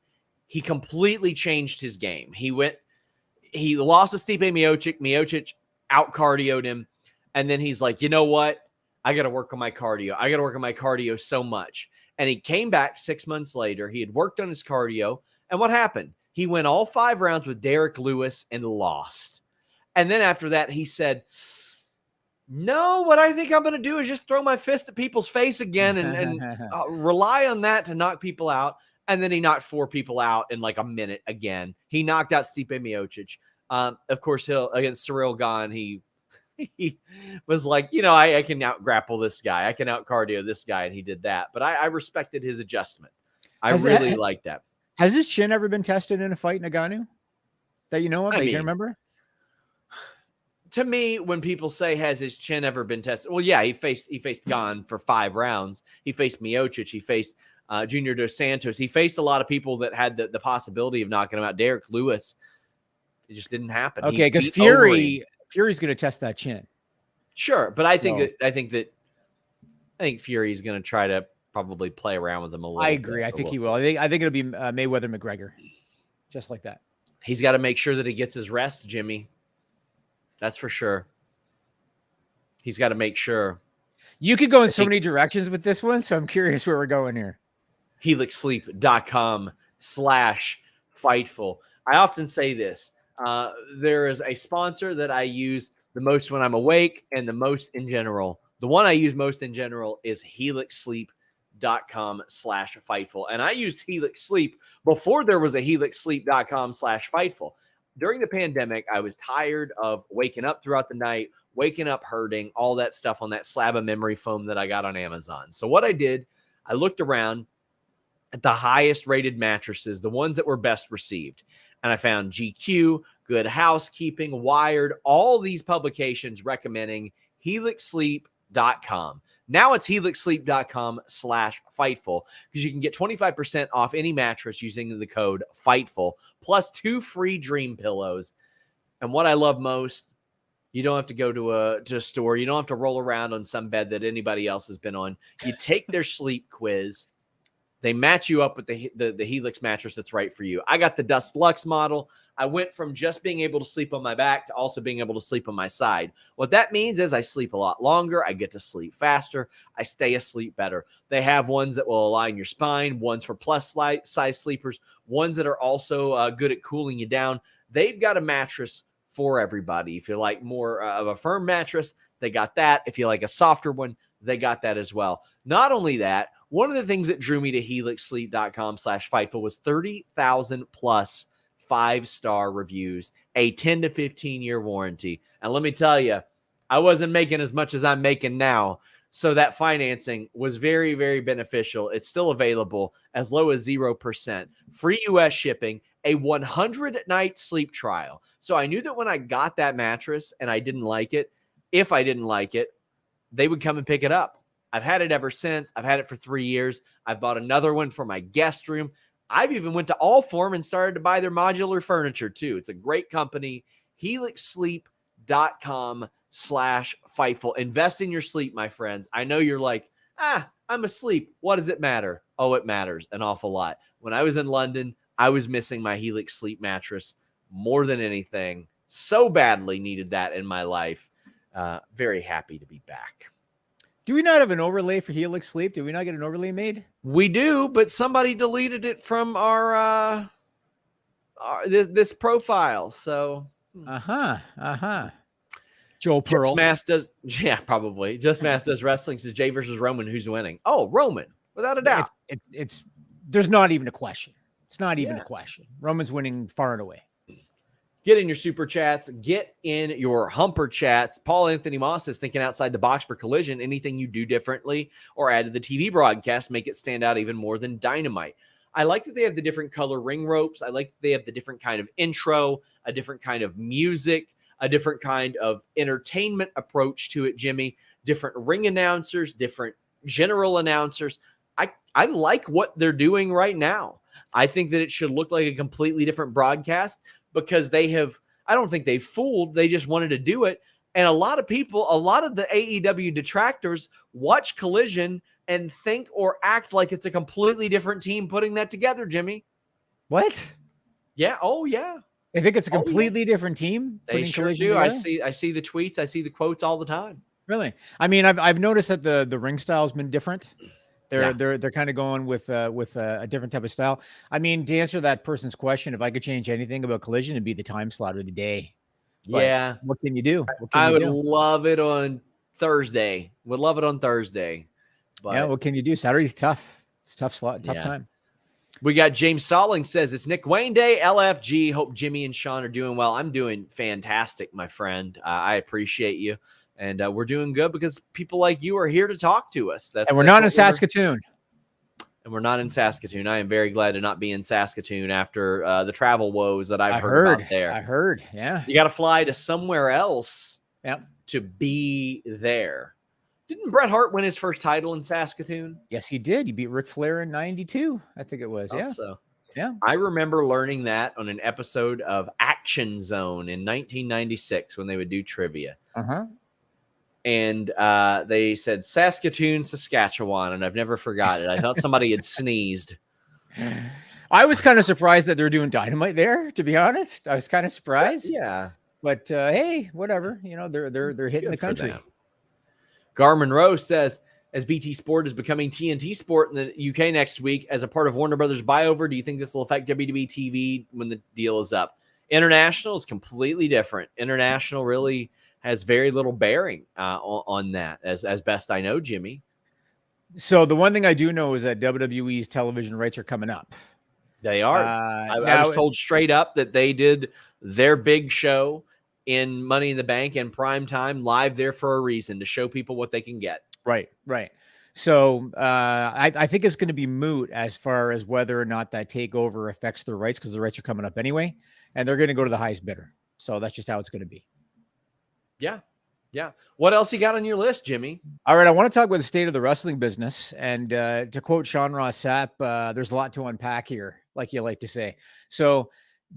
S3: he completely changed his game. He lost to Stipe Miocic. Miocic out-cardioed him. And then he's like, you know what? I got to work on my cardio. I got to work on my cardio so much. And he came back 6 months later. He had worked on his cardio. And what happened? He went all 5 rounds with Derek Lewis and lost. And then after that, he said, no, what I think I'm going to do is just throw my fist at people's face again and rely on that to knock people out. And then he knocked 4 people out in like a minute again. He knocked out Stipe Miocic. Of course, against Cyril Gane, he was like, I can out grapple this guy. I can out cardio this guy. And he did that. But I respected his adjustment. I really like that.
S4: Has his chin ever been tested in a fight in Ngannou that you know of? You can remember?
S3: To me, when people say, has his chin ever been tested? Well, yeah, he faced Gane for 5 rounds. He faced Miocic. He faced Junior Dos Santos. He faced a lot of people that had the possibility of knocking him out. Derek Lewis. It just didn't happen.
S4: Okay, because Fury's going to test that chin.
S3: Sure, but I think Fury's going to try to probably play around with him a little bit.
S4: I agree. I think he will. I think it'll be Mayweather McGregor, just like that.
S3: He's got to make sure that he gets his rest, Jimmy. That's for sure. He's got to make sure.
S4: You could go in so many directions with this one, so I'm curious where we're going here.
S3: HelixSleep.com/Fightful. I often say this. There is a sponsor that I use the most when I'm awake and the most in general. The one I use most in general is HelixSleep.com/Fightful. And I used Helix Sleep before there was a HelixSleep.com/Fightful. During the pandemic, I was tired of waking up throughout the night, waking up hurting, all that stuff on that slab of memory foam that I got on Amazon. So what I did, I looked around at the highest rated mattresses, the ones that were best received. And I found GQ, Good Housekeeping, Wired, all these publications recommending HelixSleep.com. Now it's HelixSleep.com/Fightful because you can get 25% off any mattress using the code Fightful plus 2 free dream pillows. And what I love most, you don't have to go to a store. You don't have to roll around on some bed that anybody else has been on. You take their sleep quiz. They match you up with the Helix mattress that's right for you. I got the Dust Lux model. I went from just being able to sleep on my back to also being able to sleep on my side. What that means is I sleep a lot longer. I get to sleep faster. I stay asleep better. They have ones that will align your spine, ones for plus size sleepers, ones that are also good at cooling you down. They've got a mattress for everybody. If you like more of a firm mattress, they got that. If you like a softer one, they got that as well. Not only that, one of the things that drew me to HelixSleep.com/Fightful was 30,000 plus 5-star reviews, a 10 to 15 year warranty. And let me tell you, I wasn't making as much as I'm making now. So that financing was very, very beneficial. It's still available as low as 0%. Free US shipping, a 100-night sleep trial. So I knew that when I got that mattress and I didn't like it, if I didn't like it, they would come and pick it up. I've had it ever since. I've had it for 3 years. I've bought another one for my guest room. I've even went to Allform and started to buy their modular furniture too. It's a great company. HelixSleep.com/Fightful. Invest in your sleep, my friends. I know you're like, I'm asleep. What does it matter? Oh, it matters an awful lot. When I was in London, I was missing my Helix Sleep mattress more than anything. So badly needed that in my life. Very happy to be back.
S4: Do we not have an overlay for Helix Sleep? Did we not get an overlay made?
S3: We do, but somebody deleted it from our this profile. So
S4: Joe Pearl.
S3: Just Mass does, yeah, probably. Just Mass does wrestling. Says Jay versus Roman. Who's winning? Oh, Roman, without a doubt.
S4: It's there's not even a question. It's not even a question. Roman's winning far and away.
S3: Get in your super chats. Get in your humper chats. Paul Anthony Moss is thinking outside the box for Collision. Anything you do differently or add to the TV broadcast, make it stand out even more than Dynamite. I like that they have the different color ring ropes. I like that they have the different kind of intro, a different kind of music, a different kind of entertainment approach to it, Jimmy. Different ring announcers, different general announcers. I like what they're doing right now. I think that it should look like a completely different broadcast because I don't think they fooled. They just wanted to do it. And a lot of people, a lot of the AEW detractors watch Collision and think or act like it's a completely different team putting that together, Jimmy.
S4: What?
S3: Yeah. Oh, yeah.
S4: I think it's a completely different team.
S3: They sure
S4: Collision
S3: do.
S4: Together?
S3: I see the tweets. I see the quotes all the time.
S4: Really? I mean, I've noticed that the ring style's been different. They're kind of going with a different type of style. I mean, to answer that person's question, if I could change anything about Collision, it'd be the time slot or the day. But
S3: yeah.
S4: what can you do?
S3: I would love it on Thursday. Would love it on Thursday. But
S4: yeah, what can you do? Saturday's tough. It's tough slot, tough time.
S3: We got James Salling says it's Nick Wayne Day, LFG. Hope Jimmy and Sean are doing well. I'm doing fantastic, my friend. I appreciate you. And we're doing good because people like you are here to talk to us.
S4: And we're not in Saskatoon.
S3: And we're not in Saskatoon. I am very glad to not be in Saskatoon after the travel woes that I've heard about there.
S4: I heard, yeah.
S3: You got to fly to somewhere else
S4: to
S3: be there. Didn't Bret Hart win his first title in Saskatoon?
S4: Yes, he did. He beat Ric Flair in 92, I think it was. Yeah.
S3: So.
S4: Yeah.
S3: I remember learning that on an episode of Action Zone in 1996 when they would do trivia.
S4: Uh-huh.
S3: And they said Saskatoon, Saskatchewan, and I've never forgot it. I thought somebody had sneezed.
S4: I was kind of surprised that they're doing Dynamite there, to be honest. I was kind of surprised.
S3: Yeah.
S4: But hey, whatever. You know, they're hitting the country.
S3: Garmin Rose says, as BT Sport is becoming TNT Sport in the UK next week as a part of Warner Brothers buyover, do you think this will affect WWE TV when the deal is up? International is completely different. International really has very little bearing on that, as best I know, Jimmy.
S4: So the one thing I do know is that WWE's television rights are coming up.
S3: They are. I was told straight up that they did their big show in Money in the Bank and prime time live there for a reason, to show people what they can get.
S4: Right. So I think it's going to be moot as far as whether or not that takeover affects their rights, because the rights are coming up anyway, and they're going to go to the highest bidder. So that's just how it's going to be.
S3: Yeah. What else you got on your list, Jimmy?
S4: All right. I want to talk about the state of the wrestling business. And to quote Sean Ross Sapp, there's a lot to unpack here, like you like to say. So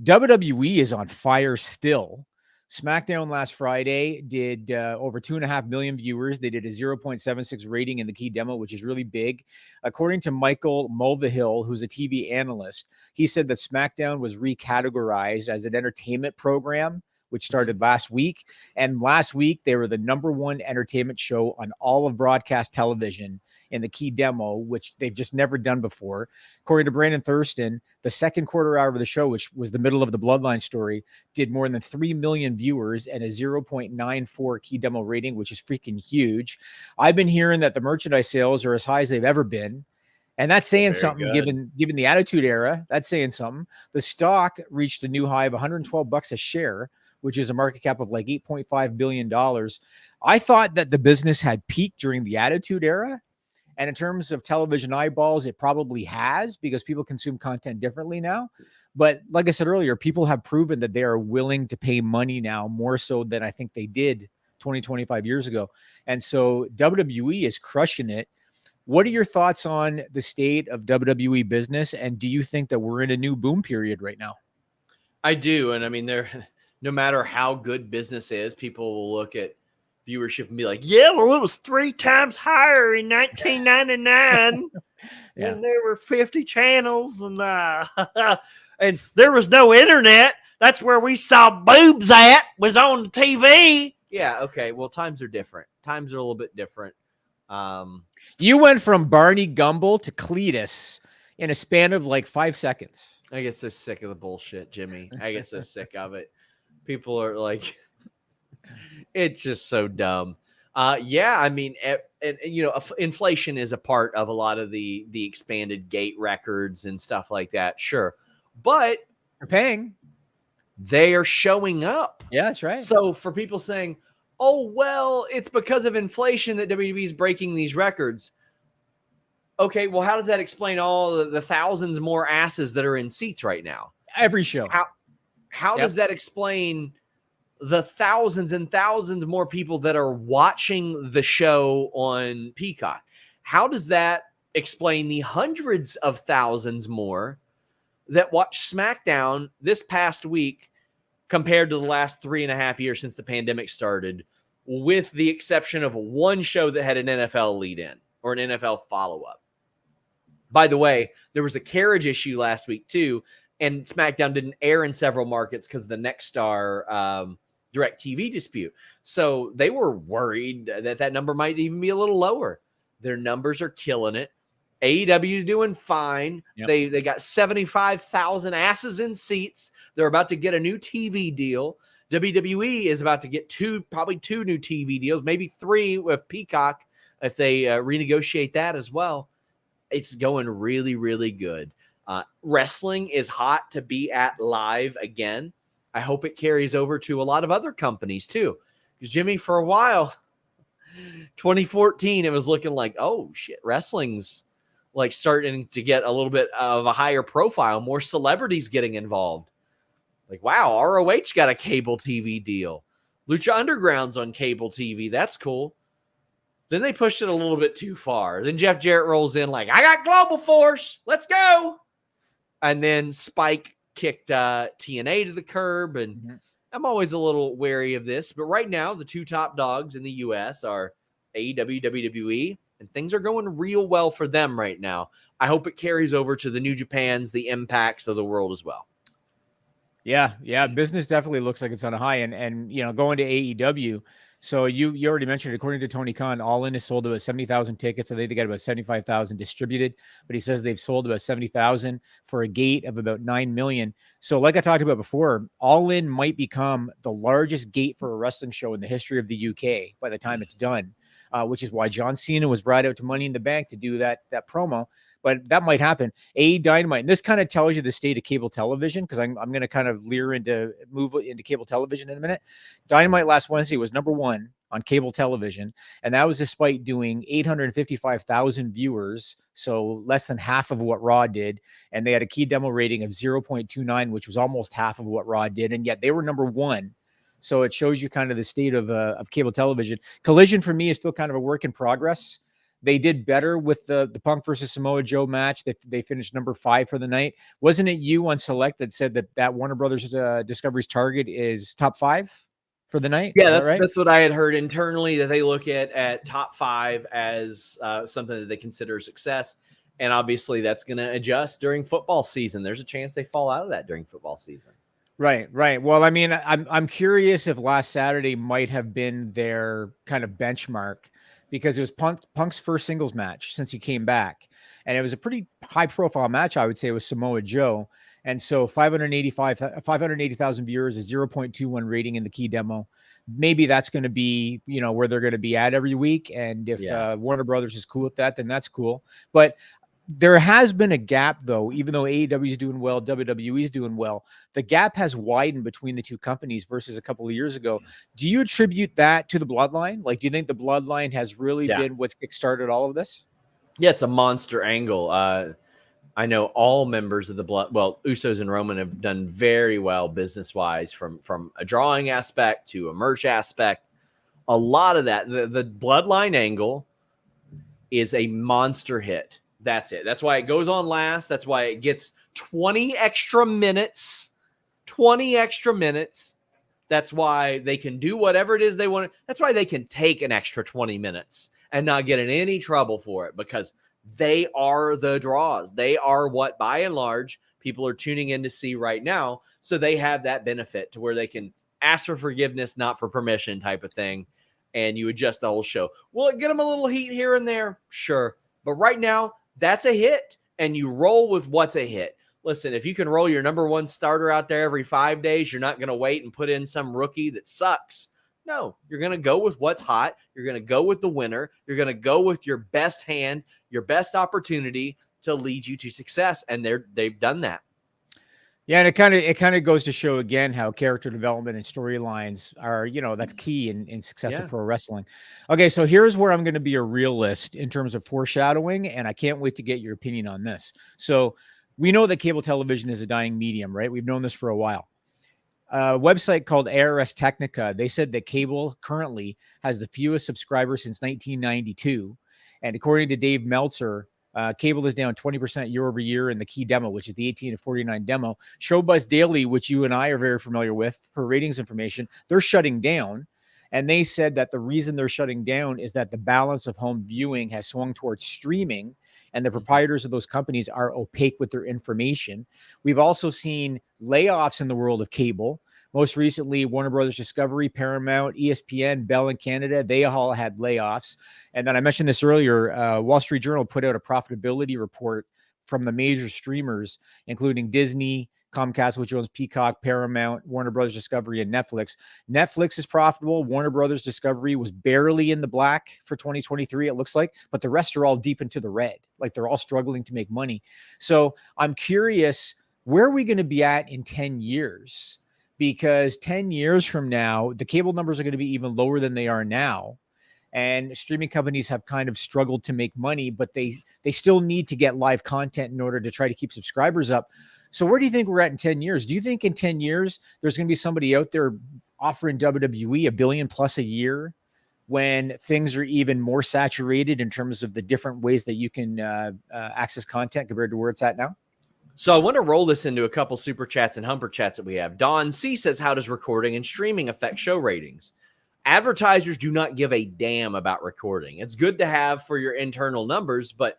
S4: WWE is on fire still. SmackDown last Friday did over 2.5 million viewers. They did a 0.76 rating in the key demo, which is really big. According to Michael Mulvihill, who's a TV analyst, he said that SmackDown was recategorized as an entertainment program, which started last week. And last week, they were the #1 entertainment show on all of broadcast television in the key demo, which they've just never done before. According to Brandon Thurston, the second quarter hour of the show, which was the middle of the Bloodline story, did more than 3 million viewers and a 0.94 key demo rating, which is freaking huge. I've been hearing that the merchandise sales are as high as they've ever been. And that's saying something, given the Attitude Era. That's saying something. The stock reached a new high of $112 a share, which is a market cap of like $8.5 billion. I thought that the business had peaked during the Attitude Era. And in terms of television eyeballs, it probably has, because people consume content differently now. But like I said earlier, people have proven that they are willing to pay money now, more so than I think they did 20, 25 years ago. And so WWE is crushing it. What are your thoughts on the state of WWE business? And do you think that we're in a new boom period right now?
S3: I do. And I mean, no matter how good business is, people will look at viewership and be like, yeah, well, it was 3 times higher in 1999 when there were 50 channels and and there was no internet. That's where we saw boobs at, was on the TV. Yeah, okay. Well, times are different. Times are a little bit different.
S4: You went from Barney Gumble to Cletus in a span of like 5 seconds.
S3: I get so sick of the bullshit, Jimmy. I get so sick of it. People are like, it's just so dumb. Yeah, I mean, and you know, inflation is a part of a lot of the expanded gate records and stuff like that. Sure, but
S4: they're paying.
S3: They are showing up.
S4: Yeah, that's right.
S3: So for people saying, "Oh, well, it's because of inflation that WWE is breaking these records." Okay, well, how does that explain all the thousands more asses that are in seats right now?
S4: Every show.
S3: How does that explain the thousands and thousands more people that are watching the show on Peacock? How does that explain the hundreds of thousands more that watched SmackDown this past week compared to the last 3.5 years since the pandemic started, with the exception of one show that had an NFL lead in or an NFL follow-up. By the way, there was a carriage issue last week too, and SmackDown didn't air in several markets because of the Nexstar DirecTV dispute. So they were worried that number might even be a little lower. Their numbers are killing it. AEW is doing fine.
S4: Yep.
S3: They got 75,000 asses in seats. They're about to get a new TV deal. WWE is about to get probably two new TV deals, maybe 3 with Peacock if they renegotiate that as well. It's going really, really good. Wrestling is hot to be at live again. I hope it carries over to a lot of other companies too. Because Jimmy, for a while, 2014, it was looking like, oh shit, wrestling's like starting to get a little bit of a higher profile, more celebrities getting involved. Like, wow, ROH got a cable TV deal. Lucha Underground's on cable TV. That's cool. Then they pushed it a little bit too far. Then Jeff Jarrett rolls in like, I got Global Force. Let's go. And then Spike kicked TNA to the curb. And I'm always a little wary of this. But right now, the 2 top dogs in the U.S. are AEW, WWE. And things are going real well for them right now. I hope it carries over to the New Japans, the Impacts of the world as well.
S4: Yeah. Business definitely looks like it's on a high. And going to AEW. So you already mentioned, according to Tony Khan, All In has sold about 70,000 tickets. I think they got about 75,000 distributed, but he says they've sold about 70,000 for a gate of about 9 million. So like I talked about before, All In might become the largest gate for a wrestling show in the history of the UK by the time it's done, which is why John Cena was brought out to Money in the Bank to do that promo. But that might happen. Dynamite. And this kind of tells you the state of cable television, because I'm going to kind of move into cable television in a minute. Dynamite last Wednesday was number 1 on cable television. And that was despite doing 855,000 viewers. So less than half of what Raw did. And they had a key demo rating of 0.29, which was almost half of what Raw did. And yet they were number 1. So it shows you kind of the state of cable television. Collision for me is still kind of a work in progress. They did better with the Punk versus Samoa Joe match. They finished number 5 for the night. Wasn't it you on Select that said that Warner Brothers Discovery's target is top 5 for the night?
S3: Yeah,
S4: right?
S3: That's what I had heard internally, that they look at top 5 as something that they consider a success. And obviously that's going to adjust during football season. There's a chance they fall out of that during football season.
S4: Right. Well, I mean, I'm curious if last Saturday might have been their kind of benchmark, because it was Punk's first singles match since he came back. And it was a pretty high profile match, I would say, with Samoa Joe. And so 580,000 viewers, a 0.21 rating in the key demo. Maybe that's going to be, where they're going to be at every week. And if Warner Brothers is cool with that, then that's cool. But there has been a gap, though, even though AEW is doing well, WWE is doing well. The gap has widened between the two companies versus a couple of years ago. Do you attribute that to the Bloodline? Like, do you think the Bloodline has really been what's kickstarted all of this? Yeah,
S3: it's a monster angle. I know all members of the Usos and Roman have done very well business-wise, from a drawing aspect to a merch aspect. A lot of that, the Bloodline angle is a monster hit. That's it. That's why it goes on last. That's why it gets 20 extra minutes. 20 extra minutes. That's why they can do whatever it is they want. That's why they can take an extra 20 minutes and not get in any trouble for it, because they are the draws. They are what, by and large, people are tuning in to see right now. So they have that benefit to where they can ask for forgiveness, not for permission type of thing. And you adjust the whole show. Will it get them a little heat here and there? Sure. But right now, that's a hit, and you roll with what's a hit. Listen, if you can roll your number 1 starter out there every 5 days, you're not going to wait and put in some rookie that sucks. No, you're going to go with what's hot. You're going to go with the winner. You're going to go with your best hand, your best opportunity to lead you to success, and they've done that.
S4: Yeah, and it kind of goes to show again how character development and storylines are, that's key in successful pro wrestling. Okay, so here's where I'm going to be a realist in terms of foreshadowing, and I can't wait to get your opinion on this. So we know that cable television is a dying medium, right? We've known this for a while. A website called ARS Technica, they said that cable currently has the fewest subscribers since 1992. And according to Dave Meltzer, Cable is down 20% year over year in the key demo, which is the 18 to 49 demo. Showbuzz Daily, which you and I are very familiar with for ratings information, they're shutting down. And they said that the reason they're shutting down is that the balance of home viewing has swung towards streaming, and the proprietors of those companies are opaque with their information. We've also seen layoffs in the world of cable. Most recently, Warner Brothers Discovery, Paramount, ESPN, Bell in Canada, they all had layoffs. And then I mentioned this earlier, Wall Street Journal put out a profitability report from the major streamers, including Disney, Comcast, which owns Peacock, Paramount, Warner Brothers Discovery, and Netflix. Netflix is profitable. Warner Brothers Discovery was barely in the black for 2023, it looks like, but the rest are all deep into the red. Like they're all struggling to make money. So I'm curious, where are we going to be at in 10 years? Because 10 years from now, the cable numbers are going to be even lower than they are now. And streaming companies have kind of struggled to make money, but they still need to get live content in order to try to keep subscribers up. So where do you think we're at in 10 years? Do you think in 10 years, there's going to be somebody out there offering WWE $1 billion plus a year when things are even more saturated in terms of the different ways that you can access content compared to where it's at now?
S3: So I want to roll this into a couple super chats and humper chats that we have. Don C says, how does recording and streaming affect show ratings? Advertisers do not give a damn about recording. It's good to have for your internal numbers, but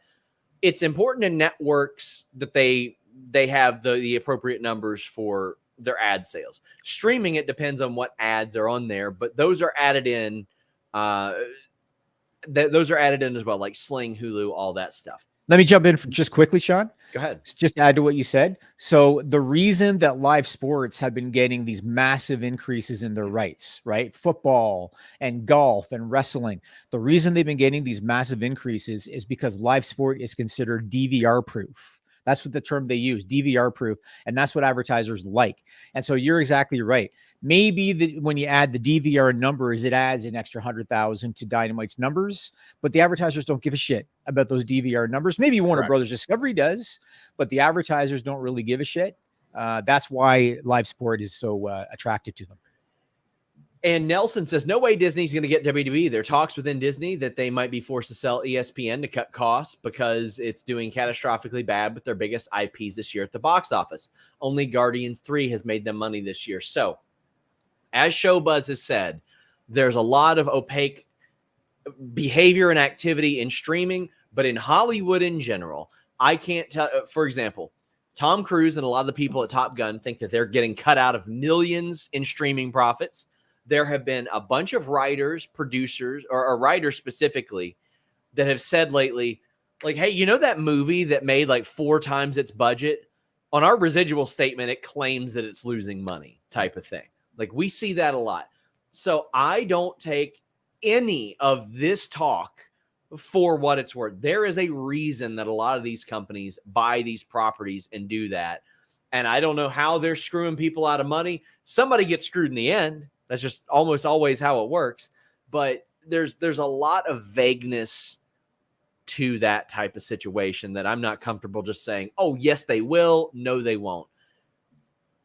S3: it's important in networks that they have the appropriate numbers for their ad sales. Streaming, it depends on what ads are on there, but those are added in. Those are added in as well, like Sling, Hulu, all that stuff.
S4: Let me jump in just quickly, Sean.
S3: Go ahead.
S4: Just add to what you said. So the reason that live sports have been getting these massive increases in their rights, right? Football and golf and wrestling. The reason they've been getting these massive increases is because live sport is considered DVR proof. That's what the term they use, DVR proof. And that's what advertisers like. And so you're exactly right. Maybe when you add the DVR numbers, it adds an extra 100,000 to Dynamite's numbers, but the advertisers don't give a shit about those DVR numbers. Maybe Warner Brothers Discovery does, but the advertisers don't really give a shit. That's why live sport is so attractive to them.
S3: And Nelson says, no way Disney's going to get WWE. There are talks within Disney that they might be forced to sell ESPN to cut costs because it's doing catastrophically bad with their biggest IPs this year at the box office. Only Guardians 3 has made them money this year. So, as Showbuzz has said, there's a lot of opaque behavior and activity in streaming, but in Hollywood in general, I can't tell. For example, Tom Cruise and a lot of the people at Top Gun think that they're getting cut out of millions in streaming profits. There have been a bunch of writers, producers, or writers specifically that have said lately, like, hey, you know that movie that made like 4 times its budget? On our residual statement, it claims that it's losing money type of thing. Like, we see that a lot. So I don't take any of this talk for what it's worth. There is a reason that a lot of these companies buy these properties and do that. And I don't know how they're screwing people out of money. Somebody gets screwed in the end. That's just almost always how it works. But there's a lot of vagueness to that type of situation that I'm not comfortable just saying, oh, yes, they will. No, they won't.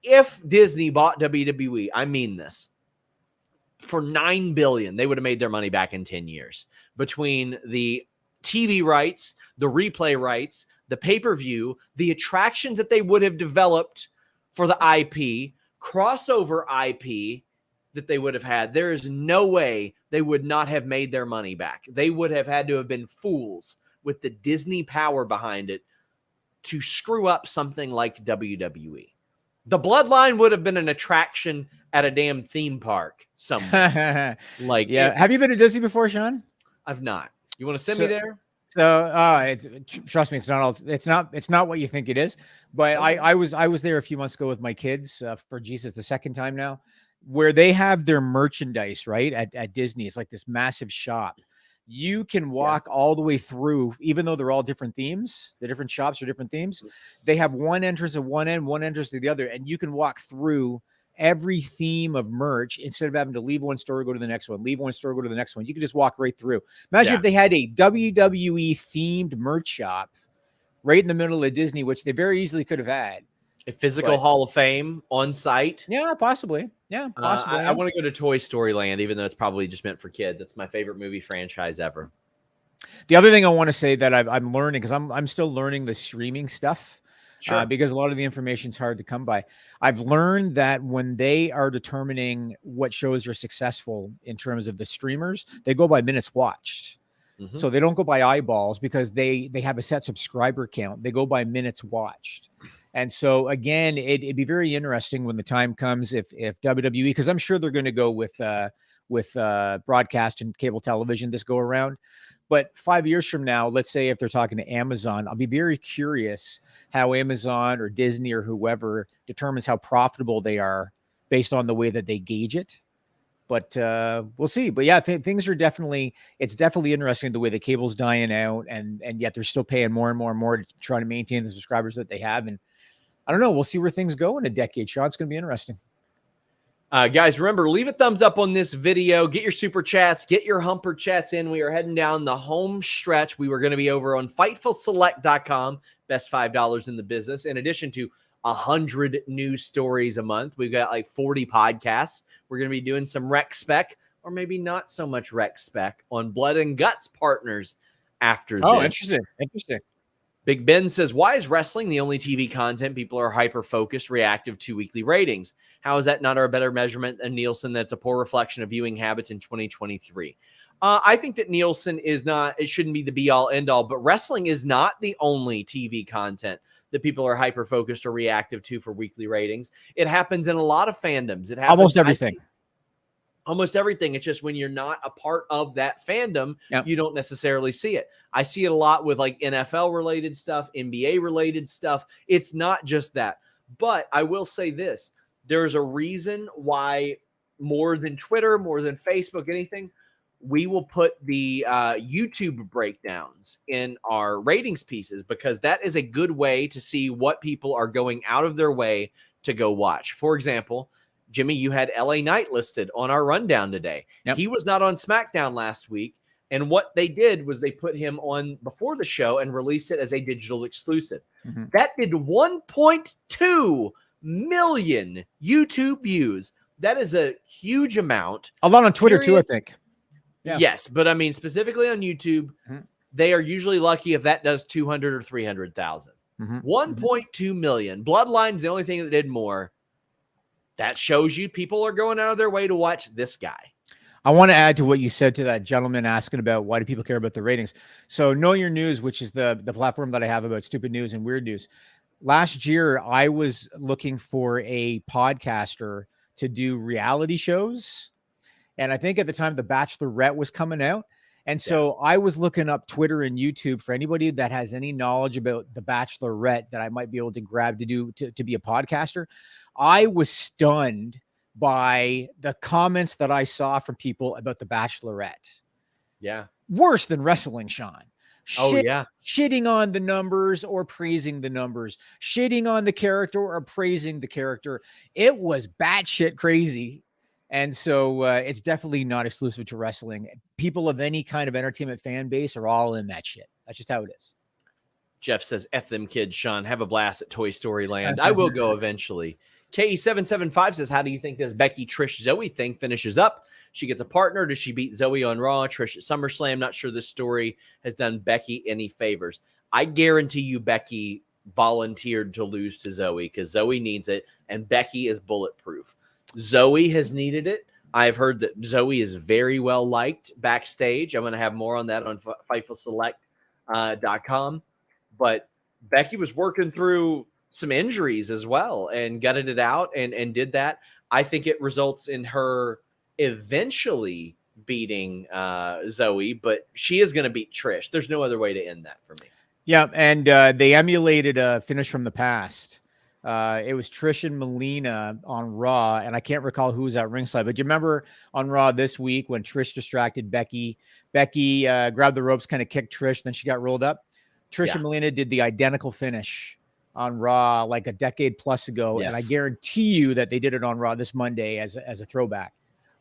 S3: If Disney bought WWE, I mean this, for $9 billion, they would have made their money back in 10 years. Between the TV rights, the replay rights, the pay-per-view, the attractions that they would have developed for the IP, crossover IP that they would have had, there is no way they would not have made their money back. They would have had to have been fools with the Disney power behind it to screw up something like WWE. The Bloodline would have been an attraction at a damn theme park somewhere. Like,
S4: yeah. Have you been to Disney before, Sean?
S3: I've not. You want to send me there?
S4: So, trust me, it's not what you think it is. But okay. I was there a few months ago with my kids for Jesus the second time now, where they have their merchandise right at Disney. It's like this massive shop. You can walk all the way through, even though they're all different themes. The different shops are different themes. They have one entrance at one end, one entrance to the other, and you can walk through every theme of merch instead of having to leave one store, go to the next one, leave one store, go to the next one. You can just walk right through. Imagine if they had a WWE themed merch shop right in the middle of Disney, which they very easily could have had.
S3: A physical Hall of Fame on site.
S4: Yeah, possibly. Yeah, possibly.
S3: I want to go to Toy Story Land, even though it's probably just meant for kids. It's my favorite movie franchise ever.
S4: The other thing I want to say that I'm learning, because I'm still learning the streaming stuff,
S3: Sure.
S4: because a lot of the information is hard to come by. I've learned that when they are determining what shows are successful in terms of the streamers, they go by minutes watched.
S3: Mhm.
S4: So they don't go by eyeballs because they have a set subscriber count. They go by minutes watched. And so again, it'd be very interesting when the time comes if WWE, because I'm sure they're going to go with broadcast and cable television this go around. But 5 years from now, let's say if they're talking to Amazon, I'll be very curious how Amazon or Disney or whoever determines how profitable they are based on the way that they gauge it. But we'll see. But yeah, things are definitely, it's definitely interesting the way the cable's dying out, and yet they're still paying more and more and more to try to maintain the subscribers that they have. And I don't know, we'll see where things go in a decade, Sean. It's going to be interesting.
S3: Guys, remember, leave a thumbs up on this video. Get your super chats. Get your humper chats in. We are heading down the home stretch. We were going to be over on FightfulSelect.com, best $5 in the business, in addition to 100 news stories a month. We've got like 40 podcasts. We're going to be doing some rec spec, or maybe not so much rec spec, on Blood and Guts partners after this.
S4: Oh, interesting.
S3: Big Ben says, why is wrestling the only TV content people are hyper-focused, reactive to weekly ratings? How is that not our better measurement than Nielsen? That's a poor reflection of viewing habits in 2023. I think that Nielsen is not, it shouldn't be the be-all, end-all, but wrestling is not the only TV content that people are hyper-focused or reactive to for weekly ratings. It happens in a lot of fandoms. It happens
S4: Almost everything.
S3: Almost everything. It's just when you're not a part of that fandom, you don't necessarily see it. I see it a lot with like NFL related stuff, NBA related stuff. It's not just that. But I will say this, there's a reason why more than Twitter, more than Facebook, anything, we will put the YouTube breakdowns in our ratings pieces, because that is a good way to see what people are going out of their way to go watch. For example, Jimmy, you had LA Knight listed on our rundown today.
S4: Yep.
S3: He was not on SmackDown last week. And what they did was they put him on before the show and released it as a digital exclusive.
S4: Mm-hmm.
S3: That did 1.2 million YouTube views. That is a huge amount.
S4: A lot on Twitter too, I think.
S3: Yeah. Yes, but I mean, specifically on YouTube, they are usually lucky if that does 200 or 300,000. 1.2 million. Bloodline's the only thing that did more. That shows you people are going out of their way to watch this guy.
S4: I want to add to what you said to that gentleman asking about why do people care about the ratings. So Know Your News, which is the platform that I have about stupid news and weird news. Last year, I was looking for a podcaster to do reality shows. And I think at the time, The Bachelorette was coming out. And so I was looking up Twitter and YouTube for anybody that has any knowledge about The Bachelorette that I might be able to grab to be a podcaster. I was stunned by the comments that I saw from people about The Bachelorette.
S3: Yeah.
S4: Worse than wrestling, Sean. Shitting on the numbers or praising the numbers. Shitting on the character or praising the character. It was batshit crazy. And so it's definitely not exclusive to wrestling. People of any kind of entertainment fan base are all in that shit. That's just how it is.
S3: Jeff says, F them kids, Sean. Have a blast at Toy Story Land. I will go eventually. KE775 says, how do you think this Becky, Trish, Zoe thing finishes up? She gets a partner. Does she beat Zoe on Raw? Trish at SummerSlam? Not sure this story has done Becky any favors. I guarantee you Becky volunteered to lose to Zoe because Zoe needs it, and Becky is bulletproof. Zoe has needed it. I've heard that Zoe is very well liked backstage. I'm going to have more on that on FightfulSelect.com. But Becky was working through some injuries as well and gutted it out and did that. I think it results in her eventually beating Zoe, but she is going to beat Trish. There's no other way to end that for me.
S4: Yeah, and they emulated a finish from the past. It was Trish and Melina on Raw, and I can't recall who was at ringside, but do you remember on Raw this week when Trish distracted Becky? Becky grabbed the ropes, kind of kicked Trish, then she got rolled up. Trish and Melina did the identical finish on Raw like a decade plus ago, and I guarantee you that they did it on Raw this Monday as a throwback.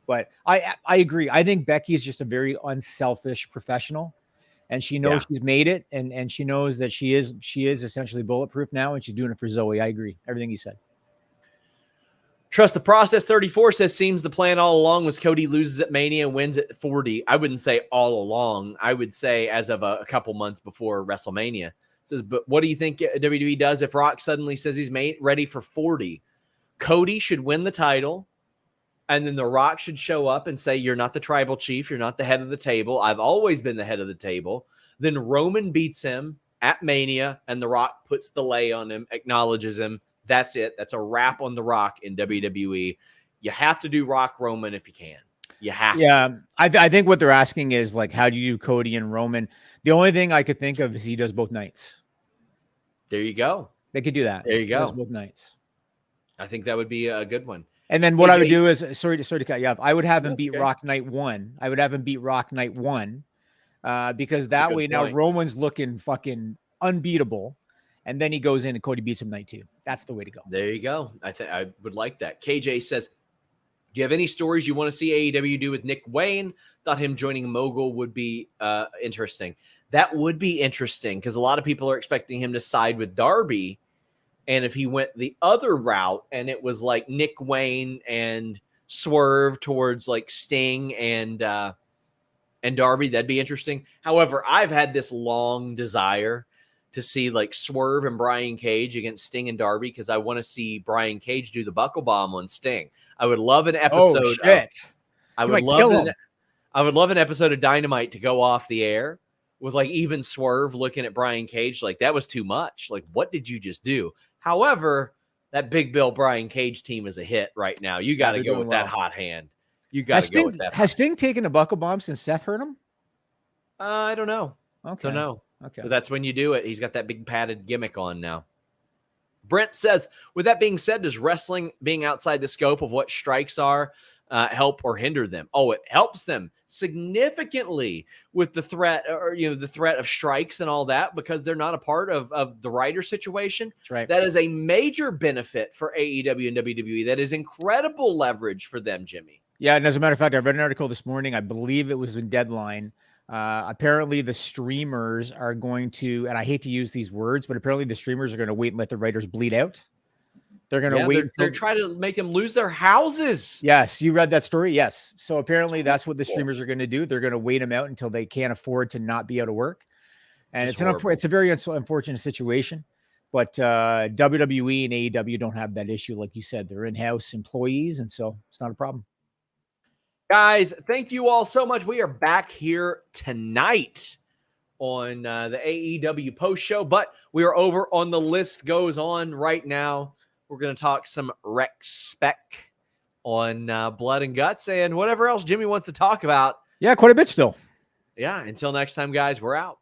S4: But I agree. I think Becky is just a very unselfish professional. And she knows she's made it, and she knows that she is essentially bulletproof now, and she's doing it for Zoe. I agree. Everything you said.
S3: Trust the Process 34 says, seems the plan all along was Cody loses at Mania and wins at 40. I wouldn't say all along. I would say as of a couple months before WrestleMania. It says, but what do you think WWE does if Rock suddenly says he's ready for 40? Cody should win the title, and then The Rock should show up and say, you're not the tribal chief. You're not the head of the table. I've always been the head of the table. Then Roman beats him at Mania, and The Rock puts the lay on him, acknowledges him. That's it. That's a wrap on The Rock in WWE. You have to do Rock Roman if you can. You have to.
S4: I think what they're asking is, like, how do you do Cody and Roman? The only thing I could think of is he does both nights.
S3: There you go.
S4: They could do that.
S3: There you go.
S4: He does both nights.
S3: I think that would be a good one.
S4: And then what I would do is, sorry to cut you off. I would have him beat Rock Night 1. I would have him beat Rock Night 1 because that way now Roman's looking fucking unbeatable. And then he goes in and Cody beats him night 2. That's the way to go.
S3: There you go. I would like that. KJ says, do you have any stories you want to see AEW do with Nick Wayne? Thought him joining Mogul would be interesting. That would be interesting because a lot of people are expecting him to side with Darby. And if he went the other route and it was like Nick Wayne and Swerve towards like Sting and Darby, that'd be interesting. However, I've had this long desire to see like Swerve and Brian Cage against Sting and Darby because I want to see Brian Cage do the buckle bomb on Sting. I would love an episode.
S4: Oh, shit.
S3: I would love an episode of Dynamite to go off the air with like even Swerve looking at Brian Cage like that was too much. Like, what did you just do? However, that Big Bill Brian Cage team is a hit right now. You got to go with that hot hand. You got to go with that.
S4: Has Sting taken a buckle bomb since Seth hurt him?
S3: I don't know.
S4: Okay.
S3: Don't know.
S4: Okay.
S3: But that's when you do it. He's got that big padded gimmick on now. Brent says, with that being said, does wrestling being outside the scope of what strikes are help or hinder them? Oh, it helps them significantly with the threat or, the threat of strikes and all that because they're not a part of the writer situation.
S4: That's right.
S3: That is a major benefit for AEW and WWE. That is incredible leverage for them, Jimmy.
S4: Yeah. And as a matter of fact, I read an article this morning. I believe it was in Deadline. Apparently the streamers are going to, and I hate to use these words, but apparently the streamers are going to wait and let the writers bleed out. They're going to wait.
S3: They're trying to make them lose their houses.
S4: Yes. You read that story. Yes. So apparently that's what the streamers are going to do. They're going to wait them out until they can't afford to not be out of work. And it's a very unfortunate situation, but WWE and AEW don't have that issue. Like you said, they're in-house employees. And so it's not a problem.
S3: Guys, thank you all so much. We are back here tonight on the AEW post show, but we are over on The List Goes On right now. We're going to talk some Rex Spec on Blood and Guts and whatever else Jimmy wants to talk about.
S4: Yeah, quite a bit still.
S3: Yeah, until next time, guys, we're out.